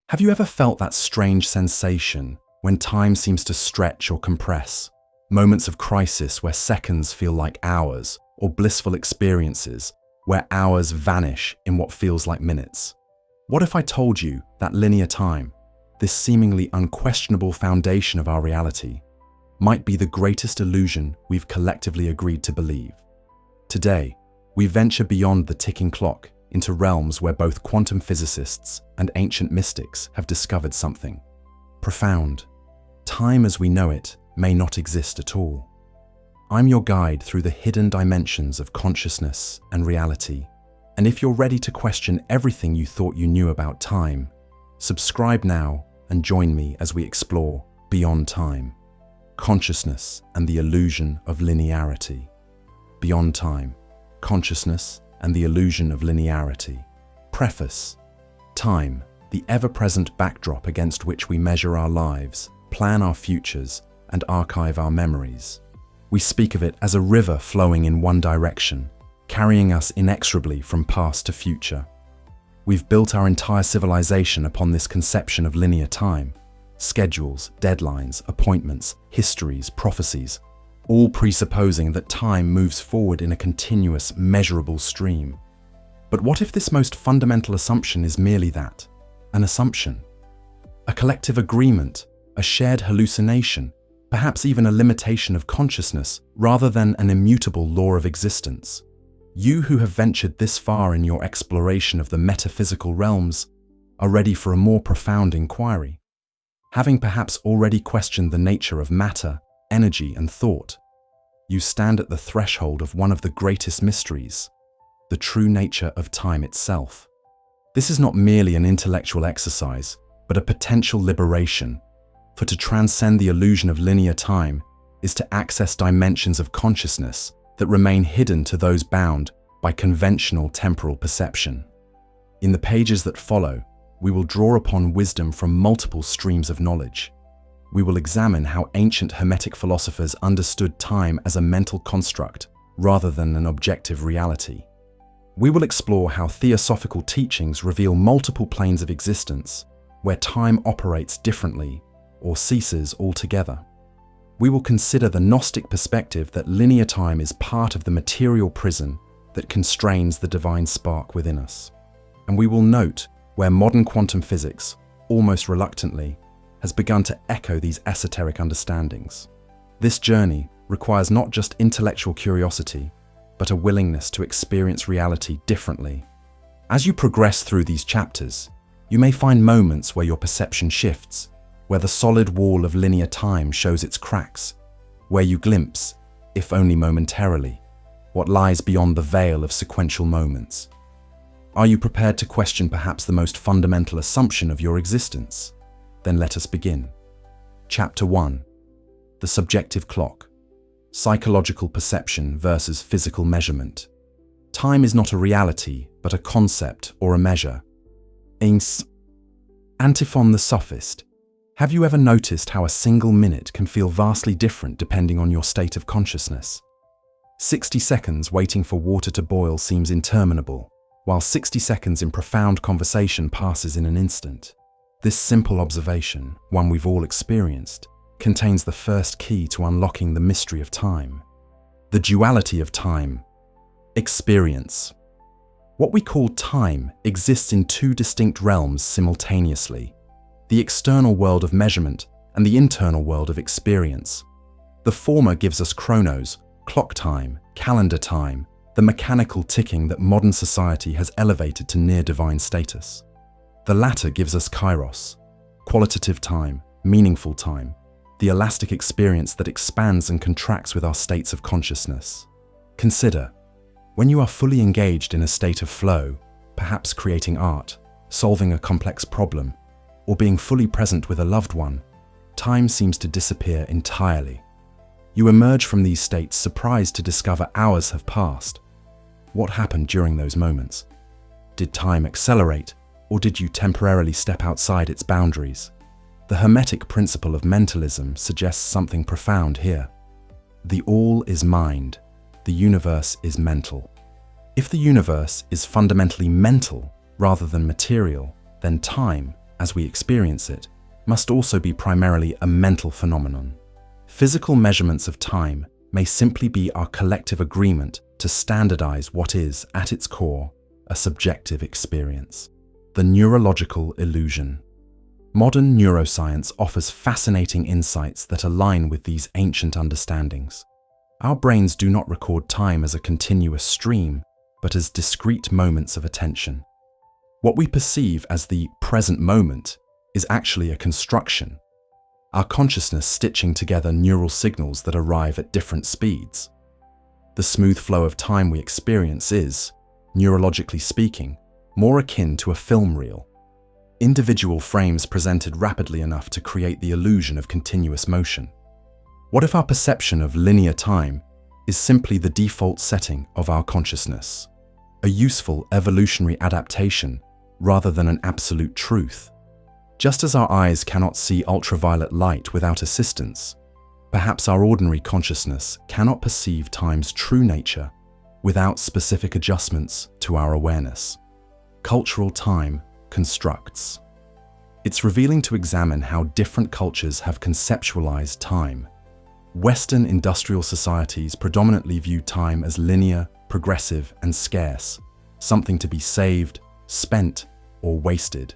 Have you ever felt that strange sensation when time seems to stretch or compress? Moments of crisis where seconds feel like hours, or blissful experiences where hours vanish in what feels like minutes. What if I told you that linear time, this seemingly unquestionable foundation of our reality, might be the greatest illusion we've collectively agreed to believe? Today, we venture beyond the ticking clock into realms where both quantum physicists and ancient mystics have discovered something profound. Time as we know it may not exist at all. I'm your guide through the hidden dimensions of consciousness and reality, and if you're ready to question everything you thought you knew about time, subscribe now and join me as we explore Beyond Time, Consciousness and the Illusion of Linearity. Beyond Time, Consciousness and the Illusion of Linearity. Preface. Time, the ever-present backdrop against which we measure our lives, plan our futures, and archive our memories. We speak of it as a river flowing in one direction, carrying us inexorably from past to future. We've built our entire civilization upon this conception of linear time. Schedules, deadlines, appointments, histories, prophecies, all presupposing that time moves forward in a continuous, measurable stream. But what if this most fundamental assumption is merely that? An assumption? A collective agreement? A shared hallucination? Perhaps even a limitation of consciousness, rather than an immutable law of existence? You who have ventured this far in your exploration of the metaphysical realms are ready for a more profound inquiry. Having perhaps already questioned the nature of matter, energy, and thought, you stand at the threshold of one of the greatest mysteries, the true nature of time itself. This is not merely an intellectual exercise, but a potential liberation. For to transcend the illusion of linear time is to access dimensions of consciousness that remain hidden to those bound by conventional temporal perception. In the pages that follow, we will draw upon wisdom from multiple streams of knowledge. We will examine how ancient Hermetic philosophers understood time as a mental construct rather than an objective reality. We will explore how theosophical teachings reveal multiple planes of existence where time operates differently or ceases altogether. We will consider the Gnostic perspective that linear time is part of the material prison that constrains the divine spark within us. And we will note where modern quantum physics, almost reluctantly, has begun to echo these esoteric understandings. This journey requires not just intellectual curiosity, but a willingness to experience reality differently. As you progress through these chapters, you may find moments where your perception shifts, where the solid wall of linear time shows its cracks, where you glimpse, if only momentarily, what lies beyond the veil of sequential moments. Are you prepared to question perhaps the most fundamental assumption of your existence? Then let us begin. Chapter 1. The Subjective Clock. Psychological Perception versus Physical Measurement. Time is not a reality, but a concept or a measure. Antiphon the Sophist. Have you ever noticed how a single minute can feel vastly different depending on your state of consciousness? 60 seconds waiting for water to boil seems interminable, while 60 seconds in profound conversation passes in an instant. This simple observation, one we've all experienced, contains the first key to unlocking the mystery of time. The duality of time. Experience. What we call time exists in two distinct realms simultaneously: the external world of measurement and the internal world of experience. The former gives us chronos, clock time, calendar time, the mechanical ticking that modern society has elevated to near-divine status. The latter gives us kairos, qualitative time, meaningful time, the elastic experience that expands and contracts with our states of consciousness. Consider, when you are fully engaged in a state of flow, perhaps creating art, solving a complex problem, or being fully present with a loved one, time seems to disappear entirely. You emerge from these states surprised to discover hours have passed. What happened during those moments? Did time accelerate, or did you temporarily step outside its boundaries? The Hermetic principle of mentalism suggests something profound here. The all is mind, the universe is mental. If the universe is fundamentally mental rather than material, then time, as we experience it, must also be primarily a mental phenomenon. Physical measurements of time may simply be our collective agreement to standardize what is, at its core, a subjective experience. The neurological illusion. Modern neuroscience offers fascinating insights that align with these ancient understandings. Our brains do not record time as a continuous stream, but as discrete moments of attention. What we perceive as the present moment is actually a construction, our consciousness stitching together neural signals that arrive at different speeds. The smooth flow of time we experience is, neurologically speaking, more akin to a film reel. Individual frames presented rapidly enough to create the illusion of continuous motion. What if our perception of linear time is simply the default setting of our consciousness, a useful evolutionary adaptation rather than an absolute truth? Just as our eyes cannot see ultraviolet light without assistance, perhaps our ordinary consciousness cannot perceive time's true nature without specific adjustments to our awareness. Cultural time constructs. It's revealing to examine how different cultures have conceptualized time. Western industrial societies predominantly view time as linear, progressive, and scarce, something to be saved, spent, or wasted.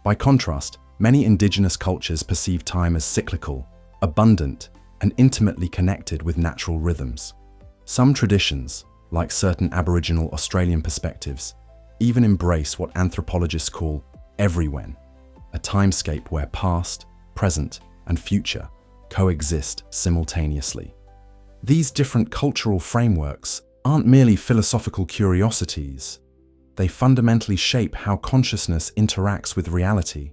By contrast, many indigenous cultures perceive time as cyclical, abundant, and intimately connected with natural rhythms. Some traditions, like certain Aboriginal Australian perspectives, even embrace what anthropologists call everywhen, a timescape where past, present, and future coexist simultaneously. These different cultural frameworks aren't merely philosophical curiosities. They fundamentally shape how consciousness interacts with reality.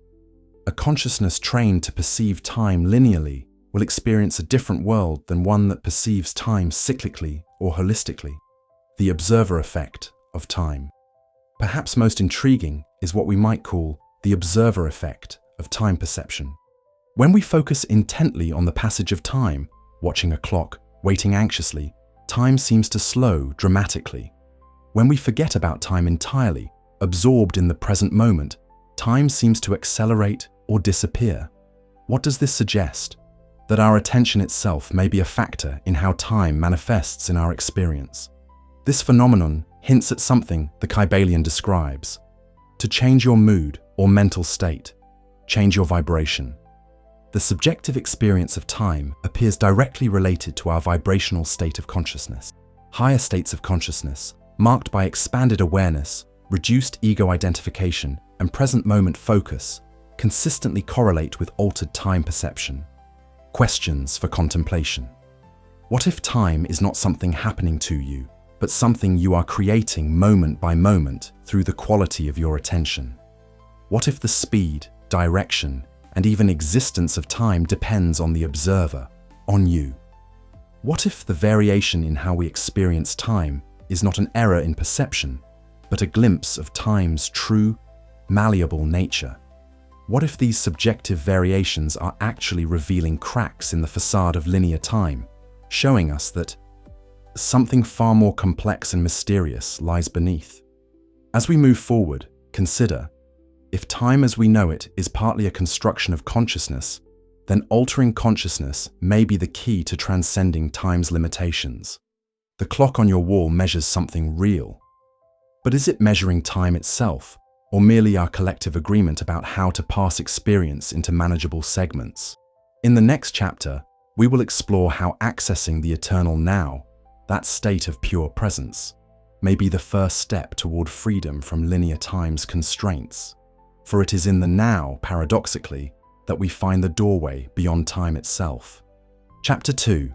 A consciousness trained to perceive time linearly will experience a different world than one that perceives time cyclically or holistically. The observer effect of time. Perhaps most intriguing is what we might call the observer effect of time perception. When we focus intently on the passage of time, watching a clock, waiting anxiously, time seems to slow dramatically. When we forget about time entirely, absorbed in the present moment, time seems to accelerate or disappear. What does this suggest? That our attention itself may be a factor in how time manifests in our experience. This phenomenon hints at something the Kybalion describes. To change your mood or mental state, change your vibration. The subjective experience of time appears directly related to our vibrational state of consciousness. Higher states of consciousness, marked by expanded awareness, reduced ego identification, and present moment focus, consistently correlate with altered time perception. Questions for contemplation. What if time is not something happening to you, but something you are creating moment by moment through the quality of your attention? What if the speed, direction, and even existence of time depends on the observer, on you? What if the variation in how we experience time is not an error in perception, but a glimpse of time's true, malleable nature? What if these subjective variations are actually revealing cracks in the facade of linear time, showing us that something far more complex and mysterious lies beneath? As we move forward, consider, if time as we know it is partly a construction of consciousness, then altering consciousness may be the key to transcending time's limitations. The clock on your wall measures something real. But is it measuring time itself, or merely our collective agreement about how to parse experience into manageable segments? In the next chapter, we will explore how accessing the eternal now, that state of pure presence, may be the first step toward freedom from linear time's constraints. For it is in the now, paradoxically, that we find the doorway beyond time itself. Chapter 2.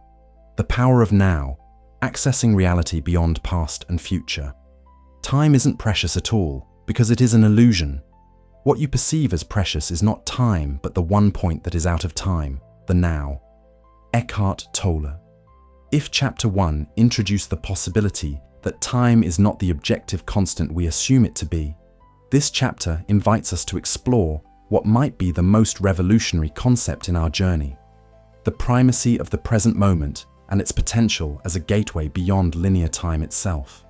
The Power of Now, Accessing Reality Beyond Past and Future. Time isn't precious at all, because it is an illusion. What you perceive as precious is not time, but the one point that is out of time, the now. Eckhart Tolle. If Chapter 1 introduced the possibility that time is not the objective constant we assume it to be, this chapter invites us to explore what might be the most revolutionary concept in our journey: the primacy of the present moment and its potential as a gateway beyond linear time itself.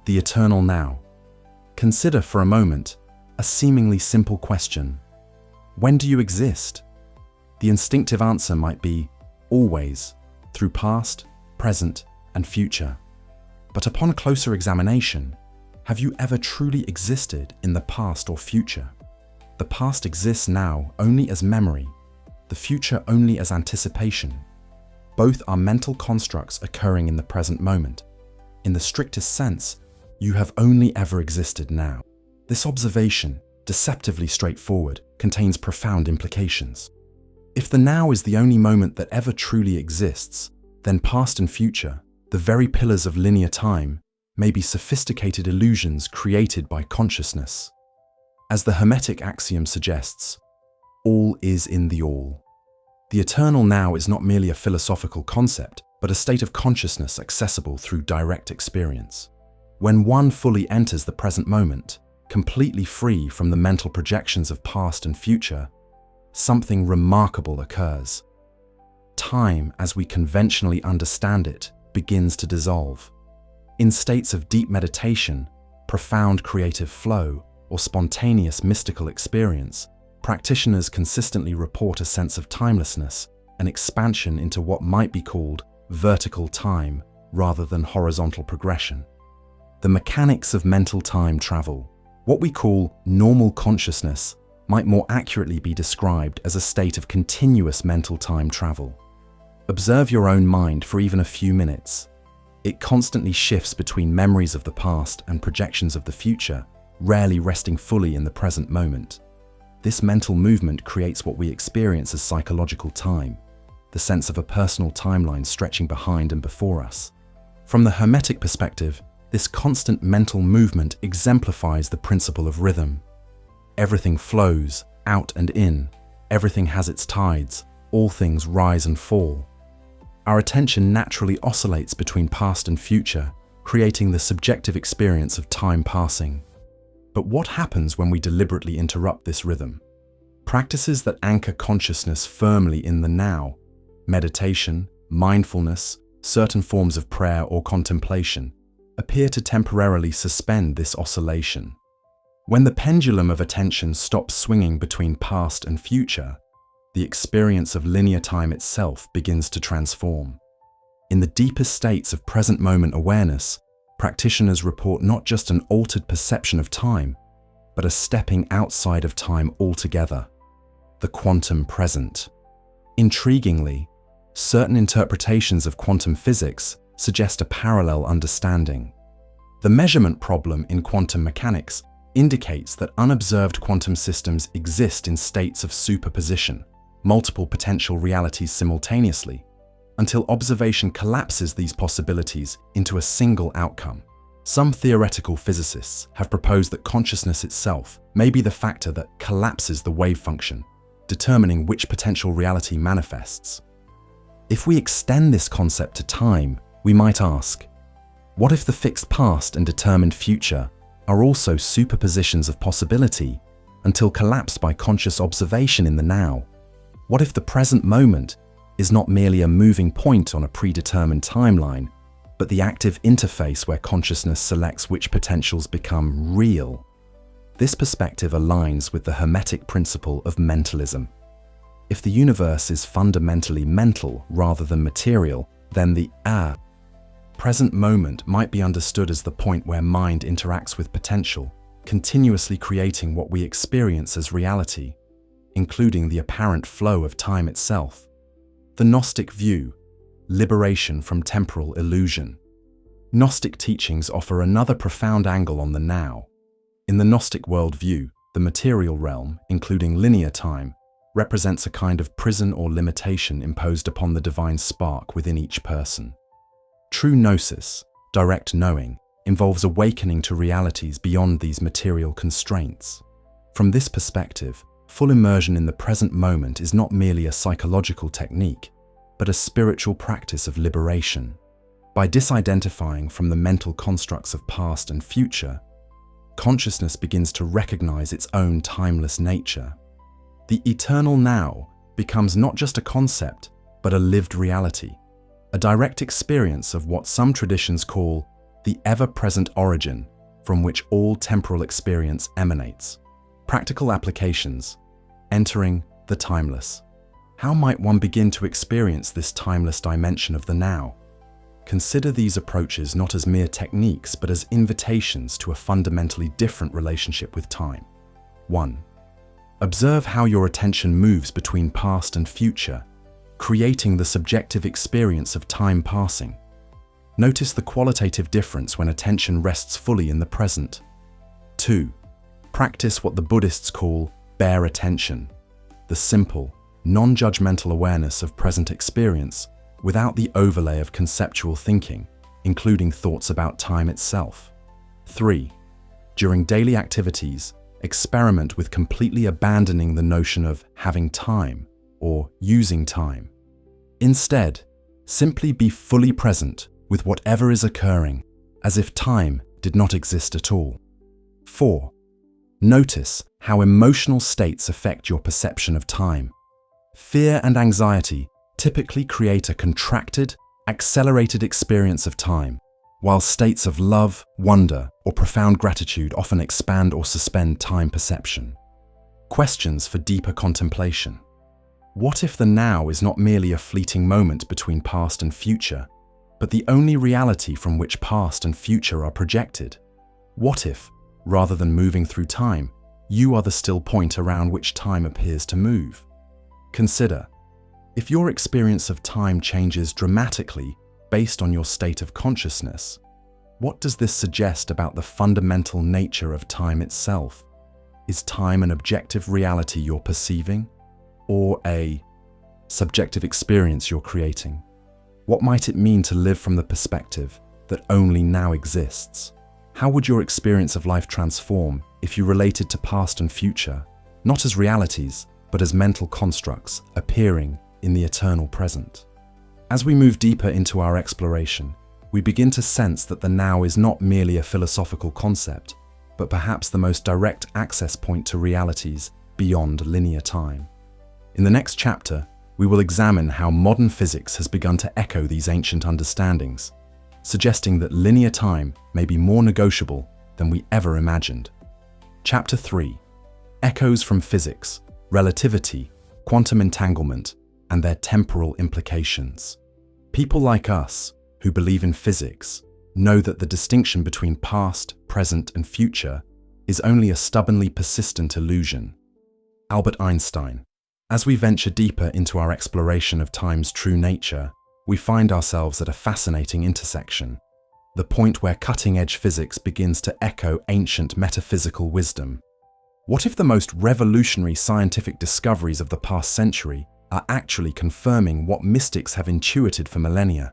The eternal now. Consider for a moment a seemingly simple question. When do you exist? The instinctive answer might be always, through past, present, and future. But upon closer examination, have you ever truly existed in the past or future? The past exists now only as memory, the future only as anticipation. Both are mental constructs occurring in the present moment. In the strictest sense, you have only ever existed now. This observation, deceptively straightforward, contains profound implications. If the now is the only moment that ever truly exists, then past and future, the very pillars of linear time, may be sophisticated illusions created by consciousness. As the Hermetic axiom suggests, all is in the all. The eternal now is not merely a philosophical concept, but a state of consciousness accessible through direct experience. When one fully enters the present moment, completely free from the mental projections of past and future, something remarkable occurs. Time, as we conventionally understand it, begins to dissolve. In states of deep meditation, profound creative flow, or spontaneous mystical experience, practitioners consistently report a sense of timelessness, an expansion into what might be called vertical time rather than horizontal progression. The mechanics of mental time travel, what we call normal consciousness, might more accurately be described as a state of continuous mental time travel. Observe your own mind for even a few minutes. It constantly shifts between memories of the past and projections of the future, rarely resting fully in the present moment. This mental movement creates what we experience as psychological time, the sense of a personal timeline stretching behind and before us. From the Hermetic perspective, this constant mental movement exemplifies the principle of rhythm. Everything flows, out and in, everything has its tides, all things rise and fall. Our attention naturally oscillates between past and future, creating the subjective experience of time passing. But what happens when we deliberately interrupt this rhythm? Practices that anchor consciousness firmly in the now, meditation, mindfulness, certain forms of prayer or contemplation, appear to temporarily suspend this oscillation. When the pendulum of attention stops swinging between past and future, the experience of linear time itself begins to transform. In the deepest states of present moment awareness, practitioners report not just an altered perception of time, but a stepping outside of time altogether, the quantum present. Intriguingly, certain interpretations of quantum physics suggest a parallel understanding. The measurement problem in quantum mechanics indicates that unobserved quantum systems exist in states of superposition, multiple potential realities simultaneously, until observation collapses these possibilities into a single outcome. Some theoretical physicists have proposed that consciousness itself may be the factor that collapses the wave function, determining which potential reality manifests. If we extend this concept to time, we might ask, what if the fixed past and determined future are also superpositions of possibility until collapsed by conscious observation in the now? What if the present moment is not merely a moving point on a predetermined timeline, but the active interface where consciousness selects which potentials become real? This perspective aligns with the Hermetic principle of mentalism. If the universe is fundamentally mental rather than material, then the present moment might be understood as the point where mind interacts with potential, continuously creating what we experience as reality, including the apparent flow of time itself. The Gnostic view, liberation from temporal illusion. Gnostic teachings offer another profound angle on the now. In the Gnostic worldview, the material realm, including linear time, represents a kind of prison or limitation imposed upon the divine spark within each person. True gnosis, direct knowing, involves awakening to realities beyond these material constraints. From this perspective, full immersion in the present moment is not merely a psychological technique, but a spiritual practice of liberation. By disidentifying from the mental constructs of past and future, consciousness begins to recognize its own timeless nature. The eternal now becomes not just a concept, but a lived reality, a direct experience of what some traditions call the ever-present origin from which all temporal experience emanates. Practical applications. entering the timeless. How might one begin to experience this timeless dimension of the now? Consider these approaches not as mere techniques, but as invitations to a fundamentally different relationship with time. 1. Observe how your attention moves between past and future, creating the subjective experience of time passing. Notice the qualitative difference when attention rests fully in the present. 2. Practice what the Buddhists call bare attention, the simple, non-judgmental awareness of present experience without the overlay of conceptual thinking, including thoughts about time itself. 3. During daily activities, experiment with completely abandoning the notion of having time or using time. Instead, simply be fully present with whatever is occurring, as if time did not exist at all. 4. Notice how emotional states affect your perception of time. Fear and anxiety typically create a contracted, accelerated experience of time, while states of love, wonder, or profound gratitude often expand or suspend time perception. Questions for deeper contemplation. What if the now is not merely a fleeting moment between past and future, but the only reality from which past and future are projected? What if, rather than moving through time, you are the still point around which time appears to move? Consider, if your experience of time changes dramatically based on your state of consciousness, what does this suggest about the fundamental nature of time itself? Is time an objective reality you're perceiving, or a subjective experience you're creating? What might it mean to live from the perspective that only now exists? How would your experience of life transform if you related to past and future, not as realities, but as mental constructs appearing in the eternal present? As we move deeper into our exploration, we begin to sense that the now is not merely a philosophical concept, but perhaps the most direct access point to realities beyond linear time. In the next chapter, we will examine how modern physics has begun to echo these ancient understandings, suggesting that linear time may be more negotiable than we ever imagined. Chapter 3. Echoes from Physics, Relativity, Quantum Entanglement, and their temporal implications. People like us, who believe in physics, know that the distinction between past, present, and future is only a stubbornly persistent illusion. Albert Einstein. As we venture deeper into our exploration of time's true nature, we find ourselves at a fascinating intersection, the point where cutting-edge physics begins to echo ancient metaphysical wisdom. What if the most revolutionary scientific discoveries of the past century are actually confirming what mystics have intuited for millennia?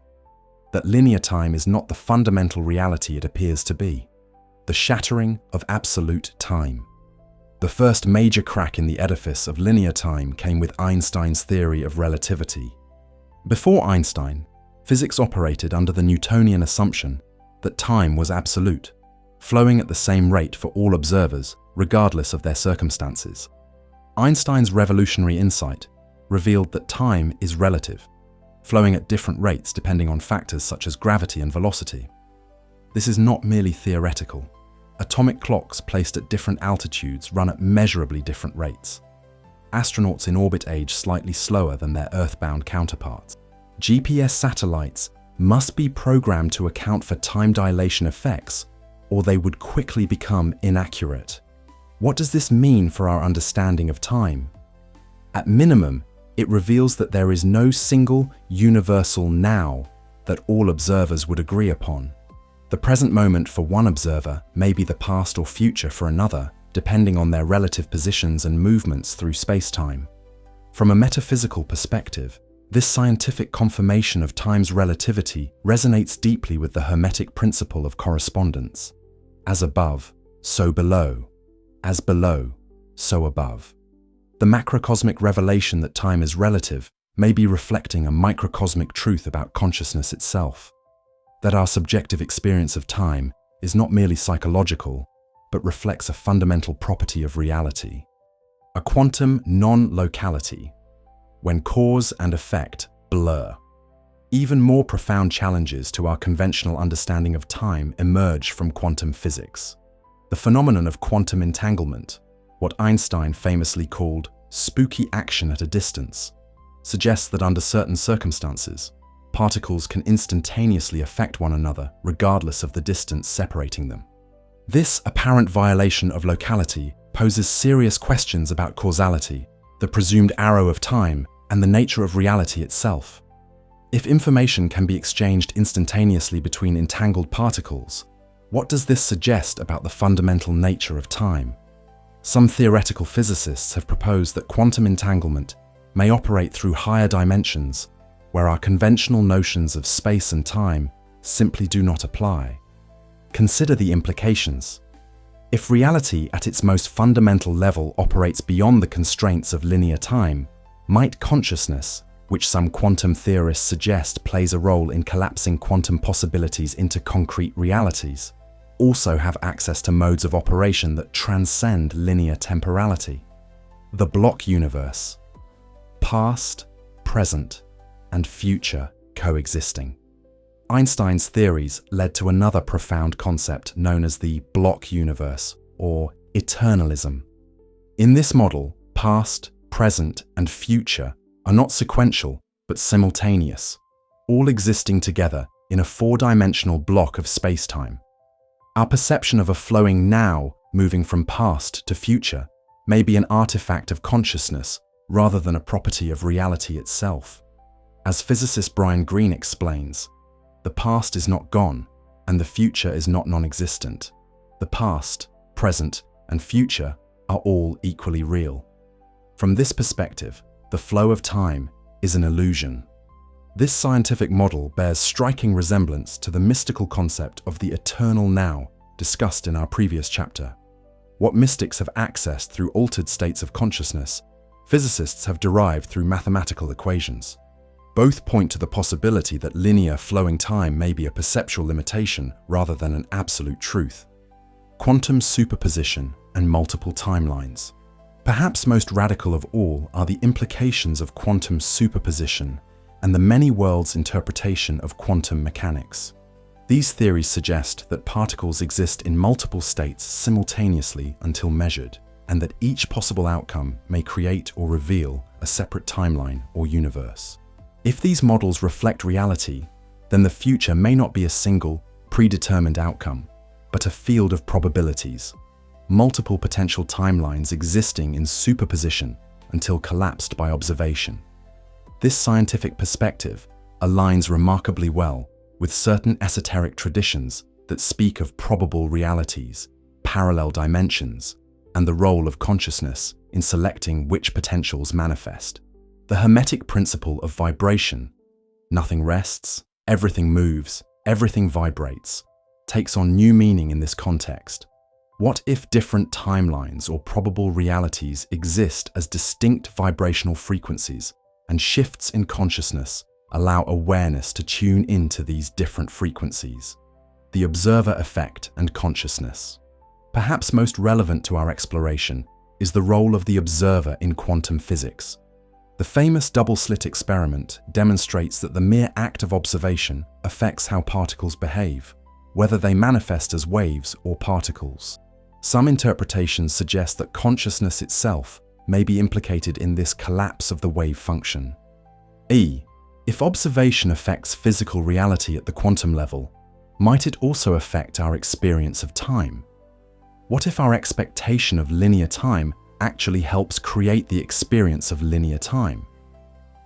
That linear time is not the fundamental reality it appears to be. The shattering of absolute time. The first major crack in the edifice of linear time came with Einstein's theory of relativity. Before Einstein, physics operated under the Newtonian assumption that time was absolute, flowing at the same rate for all observers, regardless of their circumstances. Einstein's revolutionary insight revealed that time is relative, flowing at different rates depending on factors such as gravity and velocity. This is not merely theoretical. Atomic clocks placed at different altitudes run at measurably different rates. Astronauts in orbit age slightly slower than their Earth-bound counterparts. GPS satellites must be programmed to account for time dilation effects, or they would quickly become inaccurate. What does this mean for our understanding of time? At minimum, it reveals that there is no single, universal now that all observers would agree upon. The present moment for one observer may be the past or future for another, depending on their relative positions and movements through space-time. From a metaphysical perspective, this scientific confirmation of time's relativity resonates deeply with the Hermetic principle of correspondence. As above, so below. As below, so above. The macrocosmic revelation that time is relative may be reflecting a microcosmic truth about consciousness itself. That our subjective experience of time is not merely psychological, but reflects a fundamental property of reality. A quantum non-locality, when cause and effect blur. Even more profound challenges to our conventional understanding of time emerge from quantum physics. The phenomenon of quantum entanglement, what Einstein famously called spooky action at a distance, suggests that under certain circumstances, particles can instantaneously affect one another regardless of the distance separating them. This apparent violation of locality poses serious questions about causality, the presumed arrow of time, and the nature of reality itself. If information can be exchanged instantaneously between entangled particles, what does this suggest about the fundamental nature of time? Some theoretical physicists have proposed that quantum entanglement may operate through higher dimensions, where our conventional notions of space and time simply do not apply. Consider the implications. If reality at its most fundamental level operates beyond the constraints of linear time, might consciousness, which some quantum theorists suggest plays a role in collapsing quantum possibilities into concrete realities, also have access to modes of operation that transcend linear temporality? The block universe. Past, present, and future coexisting. Einstein's theories led to another profound concept known as the block universe, or eternalism. In this model, past, present, and future are not sequential, but simultaneous, all existing together in a four-dimensional block of space-time. Our perception of a flowing now moving from past to future may be an artifact of consciousness rather than a property of reality itself. As physicist Brian Greene explains, the past is not gone, and the future is not non-existent. The past, present, and future are all equally real. From this perspective, the flow of time is an illusion. This scientific model bears striking resemblance to the mystical concept of the eternal now discussed in our previous chapter. What mystics have accessed through altered states of consciousness, physicists have derived through mathematical equations. Both point to the possibility that linear flowing time may be a perceptual limitation rather than an absolute truth. Quantum superposition and multiple timelines. Perhaps most radical of all are the implications of quantum superposition and the many worlds interpretation of quantum mechanics. These theories suggest that particles exist in multiple states simultaneously until measured, and that each possible outcome may create or reveal a separate timeline or universe. If these models reflect reality, then the future may not be a single, predetermined outcome, but a field of probabilities, multiple potential timelines existing in superposition until collapsed by observation. This scientific perspective aligns remarkably well with certain esoteric traditions that speak of probable realities, parallel dimensions, and the role of consciousness in selecting which potentials manifest. The Hermetic principle of vibration, nothing rests, everything moves, everything vibrates, takes on new meaning in this context. What if different timelines or probable realities exist as distinct vibrational frequencies, and shifts in consciousness allow awareness to tune into these different frequencies? The observer effect and consciousness. Perhaps most relevant to our exploration is the role of the observer in quantum physics. The famous double-slit experiment demonstrates that the mere act of observation affects how particles behave, whether they manifest as waves or particles. Some interpretations suggest that consciousness itself may be implicated in this collapse of the wave function. If observation affects physical reality at the quantum level, might it also affect our experience of time? What if our expectation of linear time actually helps create the experience of linear time?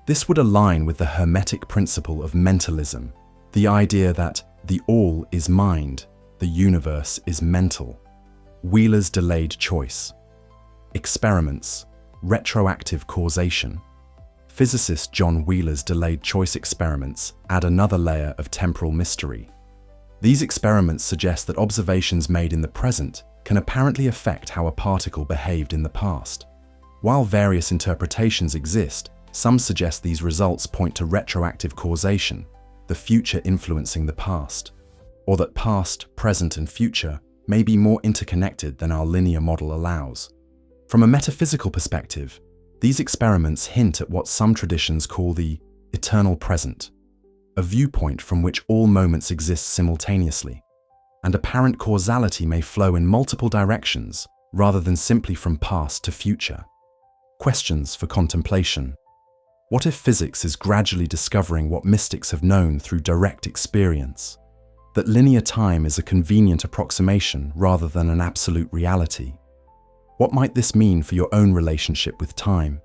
This would align with the Hermetic principle of mentalism, the idea that the all is mind, the universe is mental. Wheeler's delayed choice. Experiments, retroactive causation. Physicist John Wheeler's delayed choice experiments add another layer of temporal mystery. These experiments suggest that observations made in the present can apparently affect how a particle behaved in the past. While various interpretations exist, some suggest these results point to retroactive causation, the future influencing the past, or that past, present, and future may be more interconnected than our linear model allows. From a metaphysical perspective, these experiments hint at what some traditions call the eternal present, a viewpoint from which all moments exist simultaneously, and apparent causality may flow in multiple directions rather than simply from past to future. questions for contemplation. What if physics is gradually discovering what mystics have known through direct experience? That linear time is a convenient approximation rather than an absolute reality. What might this mean for your own relationship with time?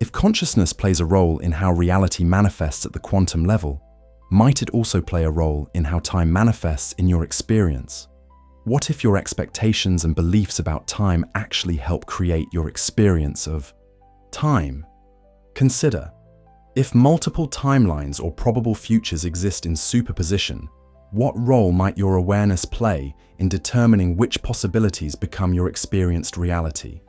If consciousness plays a role in how reality manifests at the quantum level, might it also play a role in how time manifests in your experience? What if your expectations and beliefs about time actually help create your experience of time? Consider, if multiple timelines or probable futures exist in superposition, what role might your awareness play in determining which possibilities become your experienced reality?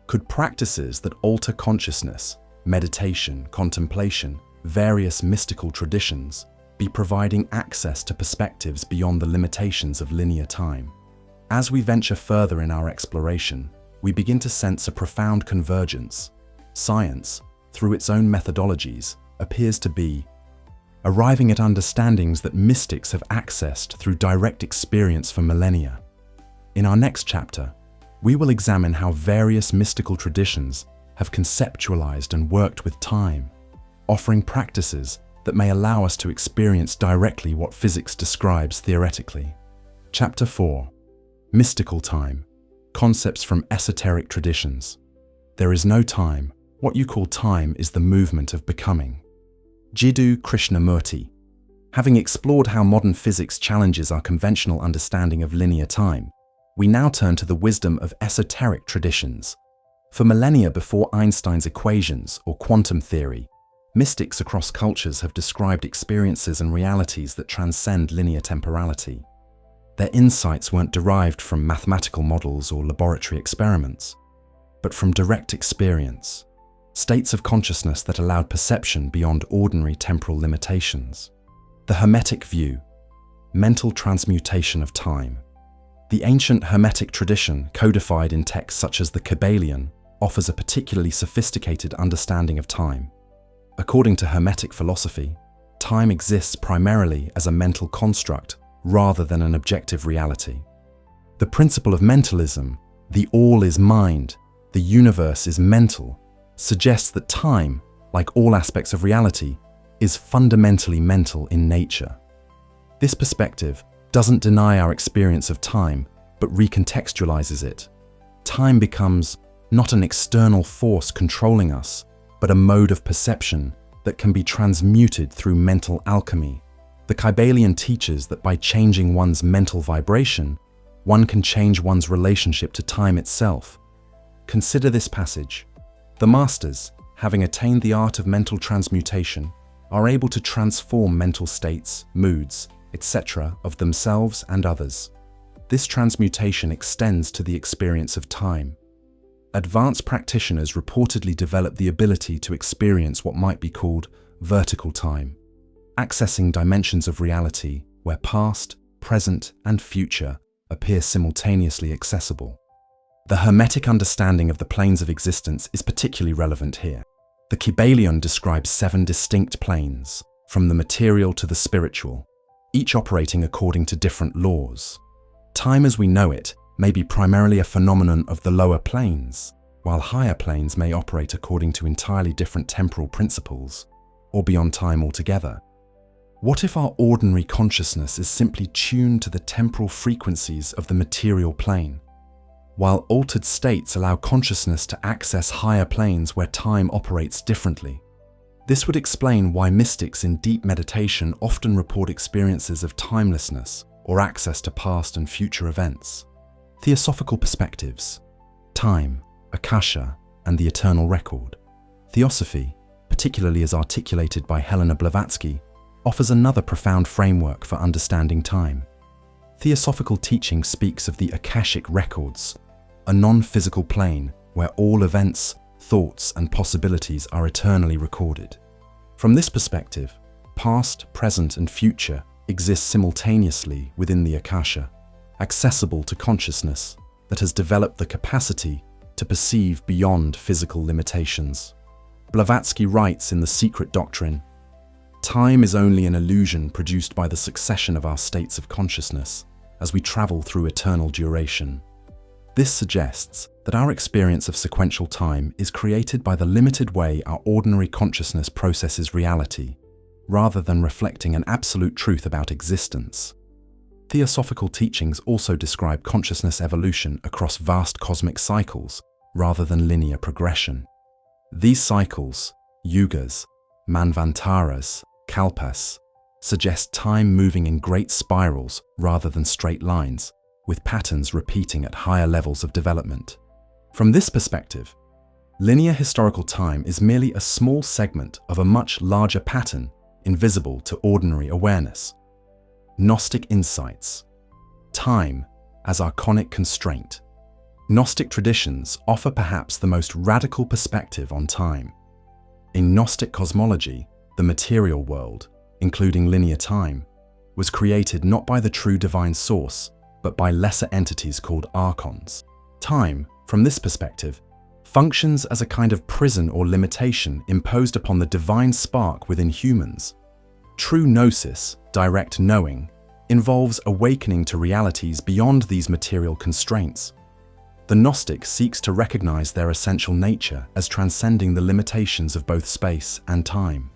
Could practices that alter consciousness, meditation, contemplation, various mystical traditions, be providing access to perspectives beyond the limitations of linear time? As we venture further in our exploration, we begin to sense a profound convergence. Science, through its own methodologies, appears to be arriving at understandings that mystics have accessed through direct experience for millennia. In our next chapter, we will examine how various mystical traditions have conceptualized and worked with time, offering practices that may allow us to experience directly what physics describes theoretically. Chapter 4. Mystical Time. Concepts from Esoteric Traditions. There is no time. What you call time is the movement of becoming. Jiddu Krishnamurti. Having explored how modern physics challenges our conventional understanding of linear time, we now turn to the wisdom of esoteric traditions. For millennia before Einstein's equations or quantum theory, mystics across cultures have described experiences and realities that transcend linear temporality. Their insights weren't derived from mathematical models or laboratory experiments, but from direct experience, states of consciousness that allowed perception beyond ordinary temporal limitations. The Hermetic view, mental transmutation of time. The ancient Hermetic tradition, codified in texts such as the Kybalion, offers a particularly sophisticated understanding of time. According to Hermetic philosophy, time exists primarily as a mental construct rather than an objective reality. The principle of mentalism, the all is mind, the universe is mental, suggests that time, like all aspects of reality, is fundamentally mental in nature. This perspective doesn't deny our experience of time, but recontextualizes it. Time becomes not an external force controlling us, but a mode of perception that can be transmuted through mental alchemy. The Kybalion teaches that by changing one's mental vibration, one can change one's relationship to time itself. Consider this passage. The masters, having attained the art of mental transmutation, are able to transform mental states, moods, etc. of themselves and others. This transmutation extends to the experience of time. Advanced practitioners reportedly develop the ability to experience what might be called vertical time, accessing dimensions of reality where past, present, and future appear simultaneously accessible. The Hermetic understanding of the planes of existence is particularly relevant here. The Kybalion describes 7 distinct planes, from the material to the spiritual, each operating according to different laws. Time as we know it may be primarily a phenomenon of the lower planes, while higher planes may operate according to entirely different temporal principles, or beyond time altogether. What if our ordinary consciousness is simply tuned to the temporal frequencies of the material plane, while altered states allow consciousness to access higher planes where time operates differently? This would explain why mystics in deep meditation often report experiences of timelessness or access to past and future events. Theosophical perspectives, time, Akasha, and the eternal record. Theosophy, particularly as articulated by Helena Blavatsky, offers another profound framework for understanding time. Theosophical teaching speaks of the Akashic records, a non-physical plane where all events, thoughts, and possibilities are eternally recorded. From this perspective, past, present, and future exist simultaneously within the Akasha, accessible to consciousness that has developed the capacity to perceive beyond physical limitations. Blavatsky writes in The Secret Doctrine, "Time is only an illusion produced by the succession of our states of consciousness as we travel through eternal duration." This suggests that our experience of sequential time is created by the limited way our ordinary consciousness processes reality, rather than reflecting an absolute truth about existence. Theosophical teachings also describe consciousness evolution across vast cosmic cycles, rather than linear progression. These cycles, yugas, manvantaras, kalpas, suggest time moving in great spirals rather than straight lines, with patterns repeating at higher levels of development. From this perspective, linear historical time is merely a small segment of a much larger pattern invisible to ordinary awareness. Gnostic insights. Time as archonic constraint. Gnostic traditions offer perhaps the most radical perspective on time. In Gnostic cosmology, the material world, including linear time, was created not by the true divine source, but by lesser entities called archons. Time, from this perspective, functions as a kind of prison or limitation imposed upon the divine spark within humans. True gnosis, direct knowing, involves awakening to realities beyond these material constraints. The Gnostic seeks to recognize their essential nature as transcending the limitations of both space and time.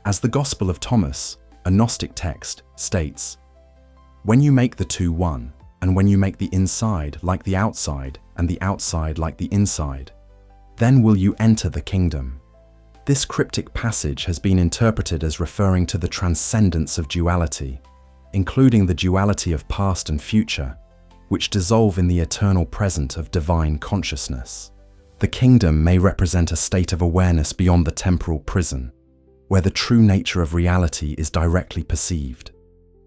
As the Gospel of Thomas, a Gnostic text, states, "When you make the two one, and when you make the inside like the outside, and the outside like the inside, then will you enter the kingdom." This cryptic passage has been interpreted as referring to the transcendence of duality, including the duality of past and future, which dissolve in the eternal present of divine consciousness. The kingdom may represent a state of awareness beyond the temporal prison, where the true nature of reality is directly perceived.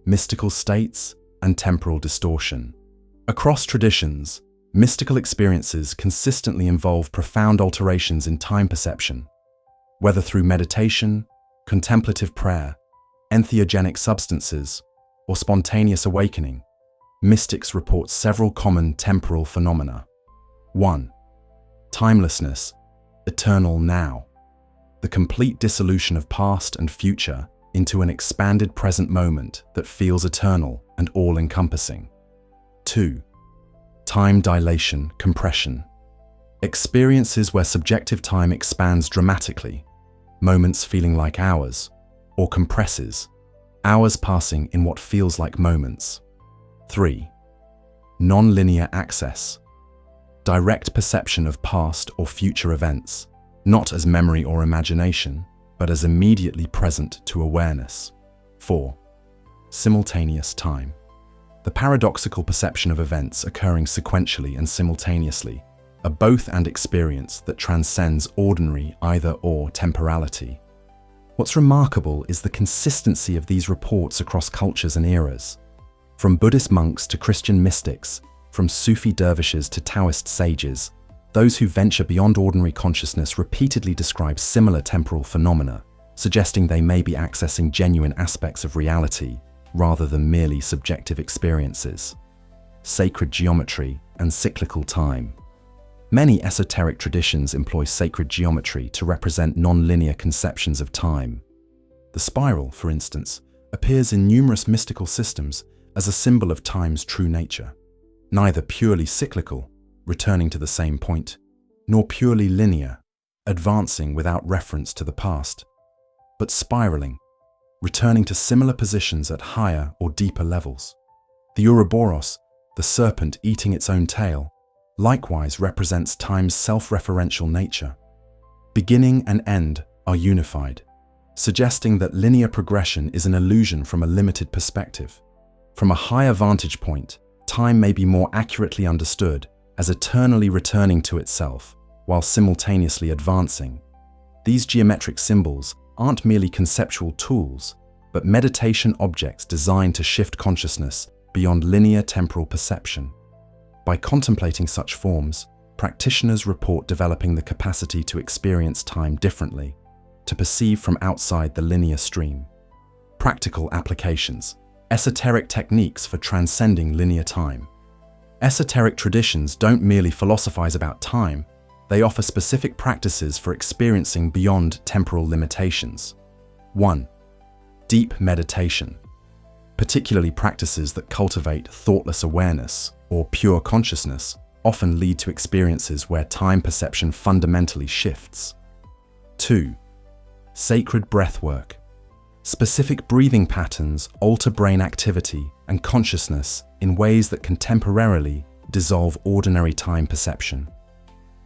Mystical states and temporal distortion. Across traditions, mystical experiences consistently involve profound alterations in time perception, whether through meditation, contemplative prayer, entheogenic substances, or spontaneous awakening. Mystics report several common temporal phenomena. 1. Timelessness, eternal now. The complete dissolution of past and future into an expanded present moment that feels eternal and all-encompassing. 2. Time dilation, compression. Experiences where subjective time expands dramatically, moments feeling like hours, or compresses, hours passing in what feels like moments. 3. Non-linear access. Direct perception of past or future events, not as memory or imagination, but as immediately present to awareness. 4. Simultaneous time. The paradoxical perception of events occurring sequentially and simultaneously, a both-and experience that transcends ordinary either-or temporality. What's remarkable is the consistency of these reports across cultures and eras. From Buddhist monks to Christian mystics, from Sufi dervishes to Taoist sages, those who venture beyond ordinary consciousness repeatedly describe similar temporal phenomena, suggesting they may be accessing genuine aspects of reality rather than merely subjective experiences. Sacred geometry and cyclical time. Many esoteric traditions employ sacred geometry to represent non-linear conceptions of time. The spiral, for instance, appears in numerous mystical systems as a symbol of time's true nature, neither purely cyclical, returning to the same point, nor purely linear, advancing without reference to the past, but spiraling, returning to similar positions at higher or deeper levels. The Ouroboros, the serpent eating its own tail, likewise represents time's self-referential nature. Beginning and end are unified, suggesting that linear progression is an illusion from a limited perspective. From a higher vantage point, time may be more accurately understood as eternally returning to itself while simultaneously advancing. These geometric symbols aren't merely conceptual tools, but meditation objects designed to shift consciousness beyond linear temporal perception. By contemplating such forms, practitioners report developing the capacity to experience time differently, to perceive from outside the linear stream. Practical applications. Esoteric techniques for transcending linear time. Esoteric traditions don't merely philosophize about time, they offer specific practices for experiencing beyond temporal limitations. 1. Deep meditation, particularly practices that cultivate thoughtless awareness or pure consciousness, often lead to experiences where time perception fundamentally shifts. 2. Sacred breathwork. Specific breathing patterns alter brain activity and consciousness in ways that can temporarily dissolve ordinary time perception.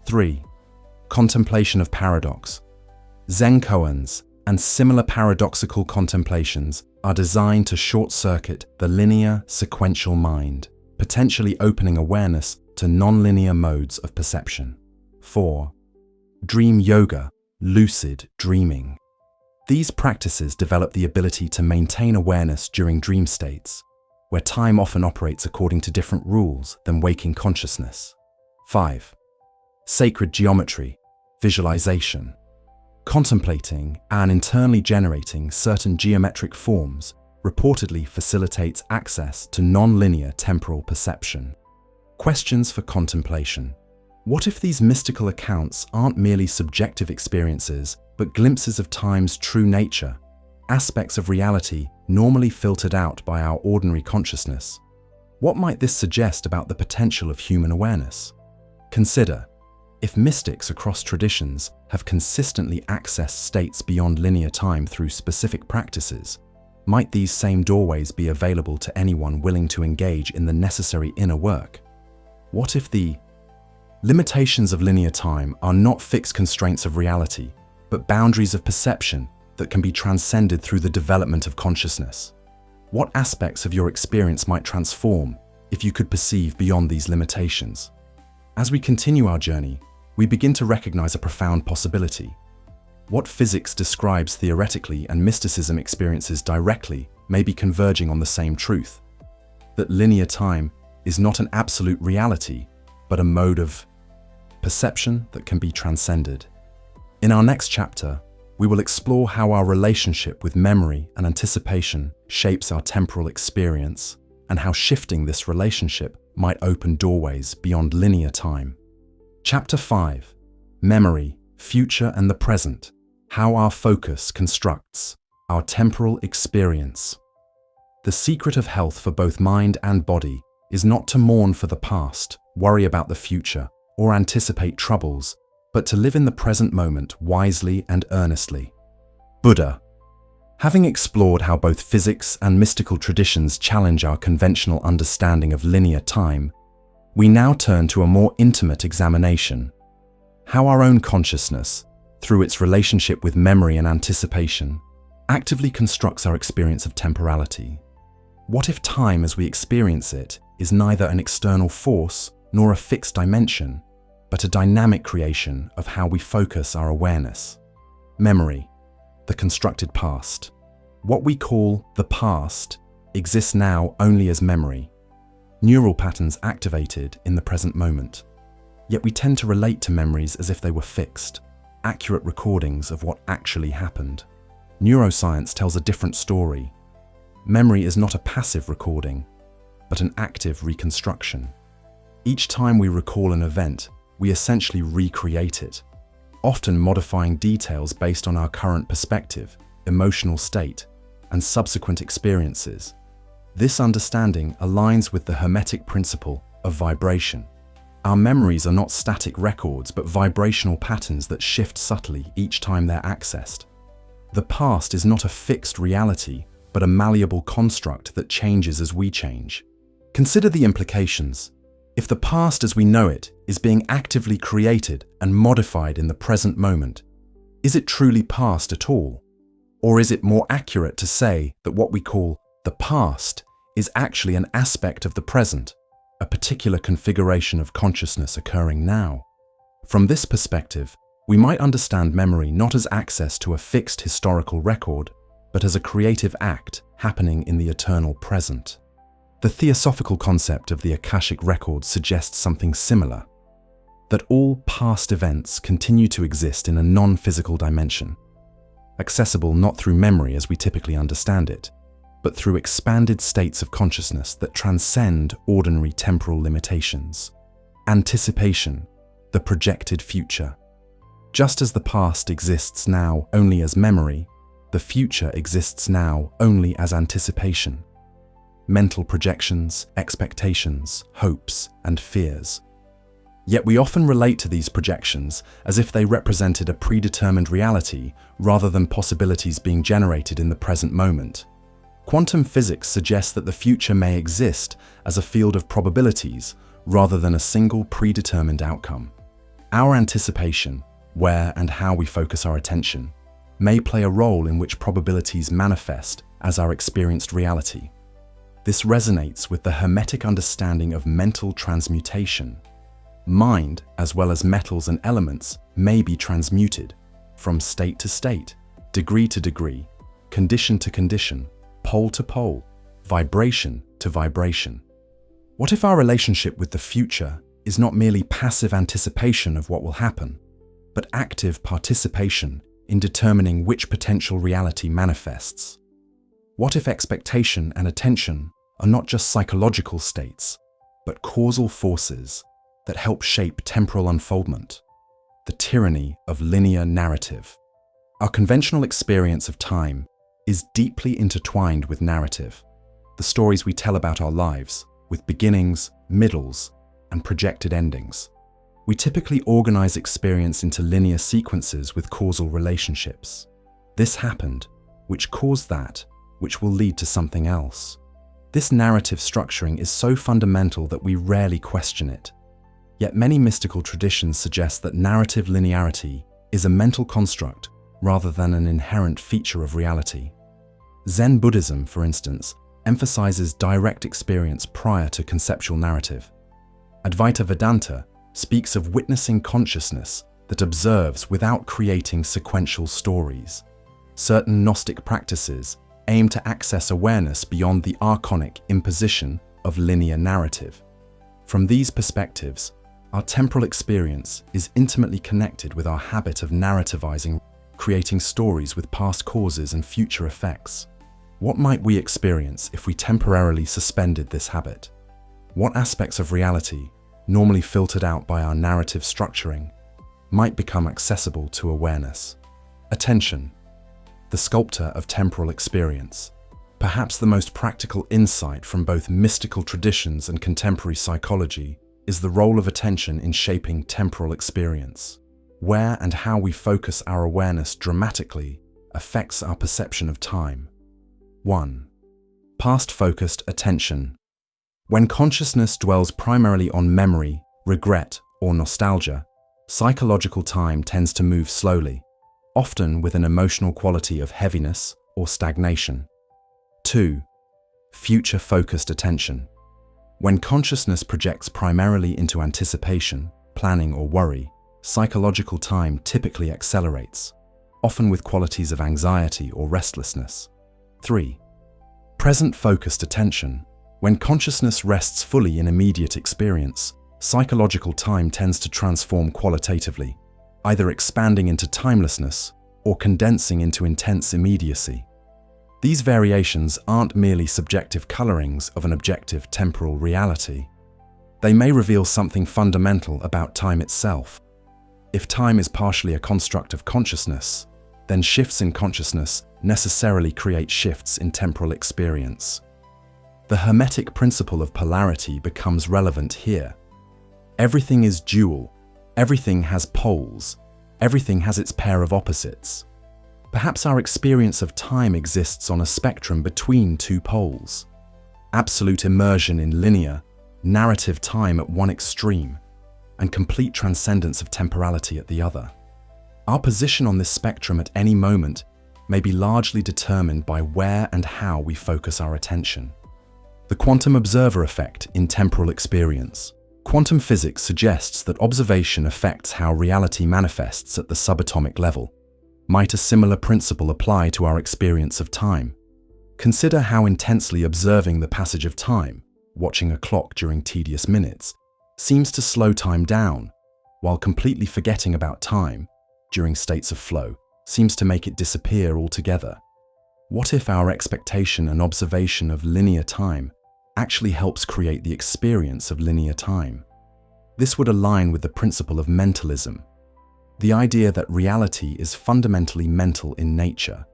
3. Contemplation of paradox. Zen koans and similar paradoxical contemplations are designed to short-circuit the linear, sequential mind, potentially opening awareness to non-linear modes of perception. 4. Dream yoga, lucid dreaming. These practices develop the ability to maintain awareness during dream states, where time often operates according to different rules than waking consciousness. 5. Sacred geometry, visualization. Contemplating and internally generating certain geometric forms reportedly facilitates access to non-linear temporal perception. Questions for contemplation. What if these mystical accounts aren't merely subjective experiences, but glimpses of time's true nature, aspects of reality normally filtered out by our ordinary consciousness? What might this suggest about the potential of human awareness? Consider, if mystics across traditions have consistently accessed states beyond linear time through specific practices, might these same doorways be available to anyone willing to engage in the necessary inner work? What if the limitations of linear time are not fixed constraints of reality, but boundaries of perception that can be transcended through the development of consciousness? What aspects of your experience might transform if you could perceive beyond these limitations? As we continue our journey, we begin to recognize a profound possibility. What physics describes theoretically and mysticism experiences directly may be converging on the same truth: that linear time is not an absolute reality, but a mode of perception that can be transcended. In our next chapter, we will explore how our relationship with memory and anticipation shapes our temporal experience, and how shifting this relationship might open doorways beyond linear time. Chapter 5. Memory, Future and the Present. How our focus constructs our temporal experience. The secret of health for both mind and body is not to mourn for the past, worry about the future, or anticipate troubles, but to live in the present moment wisely and earnestly. Buddha. Having explored how both physics and mystical traditions challenge our conventional understanding of linear time, we now turn to a more intimate examination: how our own consciousness, through its relationship with memory and anticipation, actively constructs our experience of temporality. What if time as we experience it is neither an external force nor a fixed dimension, but a dynamic creation of how we focus our awareness? Memory, the constructed past. What we call the past exists now only as memory, neural patterns activated in the present moment. Yet we tend to relate to memories as if they were fixed, accurate recordings of what actually happened. Neuroscience tells a different story. Memory is not a passive recording, but an active reconstruction. Each time we recall an event, we essentially recreate it, often modifying details based on our current perspective, emotional state, and subsequent experiences. This understanding aligns with the Hermetic principle of vibration. Our memories are not static records, but vibrational patterns that shift subtly each time they're accessed. The past is not a fixed reality, but a malleable construct that changes as we change. Consider the implications. If the past as we know it is being actively created and modified in the present moment, is it truly past at all? Or is it more accurate to say that what we call the past is actually an aspect of the present, a particular configuration of consciousness occurring now? From this perspective, we might understand memory not as access to a fixed historical record, but as a creative act happening in the eternal present. The theosophical concept of the Akashic record suggests something similar: that all past events continue to exist in a non-physical dimension, accessible not through memory as we typically understand it, but through expanded states of consciousness that transcend ordinary temporal limitations. Anticipation, the projected future. Just as the past exists now only as memory, the future exists now only as anticipation. Mental projections, expectations, hopes, and fears. Yet we often relate to these projections as if they represented a predetermined reality rather than possibilities being generated in the present moment. Quantum physics suggests that the future may exist as a field of probabilities rather than a single predetermined outcome. Our anticipation, where and how we focus our attention, may play a role in which probabilities manifest as our experienced reality. This resonates with the Hermetic understanding of mental transmutation. Mind, as well as metals and elements, may be transmuted from state to state, degree to degree, condition to condition, pole to pole, vibration to vibration. What if our relationship with the future is not merely passive anticipation of what will happen, but active participation in determining which potential reality manifests? What if expectation and attention are not just psychological states, but causal forces that help shape temporal unfoldment? The tyranny of linear narrative. Our conventional experience of time is deeply intertwined with narrative, the stories we tell about our lives, with beginnings, middles, and projected endings. We typically organize experience into linear sequences with causal relationships. This happened, which caused that, which will lead to something else. This narrative structuring is so fundamental that we rarely question it. Yet many mystical traditions suggest that narrative linearity is a mental construct rather than an inherent feature of reality. Zen Buddhism, for instance, emphasizes direct experience prior to conceptual narrative. Advaita Vedanta speaks of witnessing consciousness that observes without creating sequential stories. Certain Gnostic practices aim to access awareness beyond the archonic imposition of linear narrative. From these perspectives, our temporal experience is intimately connected with our habit of narrativizing, creating stories with past causes and future effects. What might we experience if we temporarily suspended this habit? What aspects of reality, normally filtered out by our narrative structuring, might become accessible to awareness? Attention, the sculptor of temporal experience. Perhaps the most practical insight from both mystical traditions and contemporary psychology is the role of attention in shaping temporal experience. Where and how we focus our awareness dramatically affects our perception of time. 1. Past-focused attention. When consciousness dwells primarily on memory, regret, or nostalgia, psychological time tends to move slowly, often with an emotional quality of heaviness or stagnation. 2. Future-focused attention. When consciousness projects primarily into anticipation, planning, or worry, psychological time typically accelerates, often with qualities of anxiety or restlessness. 3. Present-focused attention. When consciousness rests fully in immediate experience, psychological time tends to transform qualitatively, either expanding into timelessness or condensing into intense immediacy. These variations aren't merely subjective colorings of an objective temporal reality. They may reveal something fundamental about time itself. If time is partially a construct of consciousness, then shifts in consciousness necessarily create shifts in temporal experience. The Hermetic principle of polarity becomes relevant here. Everything is dual, everything has poles, everything has its pair of opposites. Perhaps our experience of time exists on a spectrum between two poles. Absolute immersion in linear, narrative time at one extreme, and complete transcendence of temporality at the other. Our position on this spectrum at any moment may be largely determined by where and how we focus our attention. The quantum observer effect in temporal experience. Quantum physics suggests that observation affects how reality manifests at the subatomic level. Might a similar principle apply to our experience of time? Consider how intensely observing the passage of time, watching a clock during tedious minutes, seems to slow time down, while completely forgetting about time during states of flow seems to make it disappear altogether. What if our expectation and observation of linear time actually helps create the experience of linear time? This would align with the principle of mentalism, the idea that reality is fundamentally mental in nature,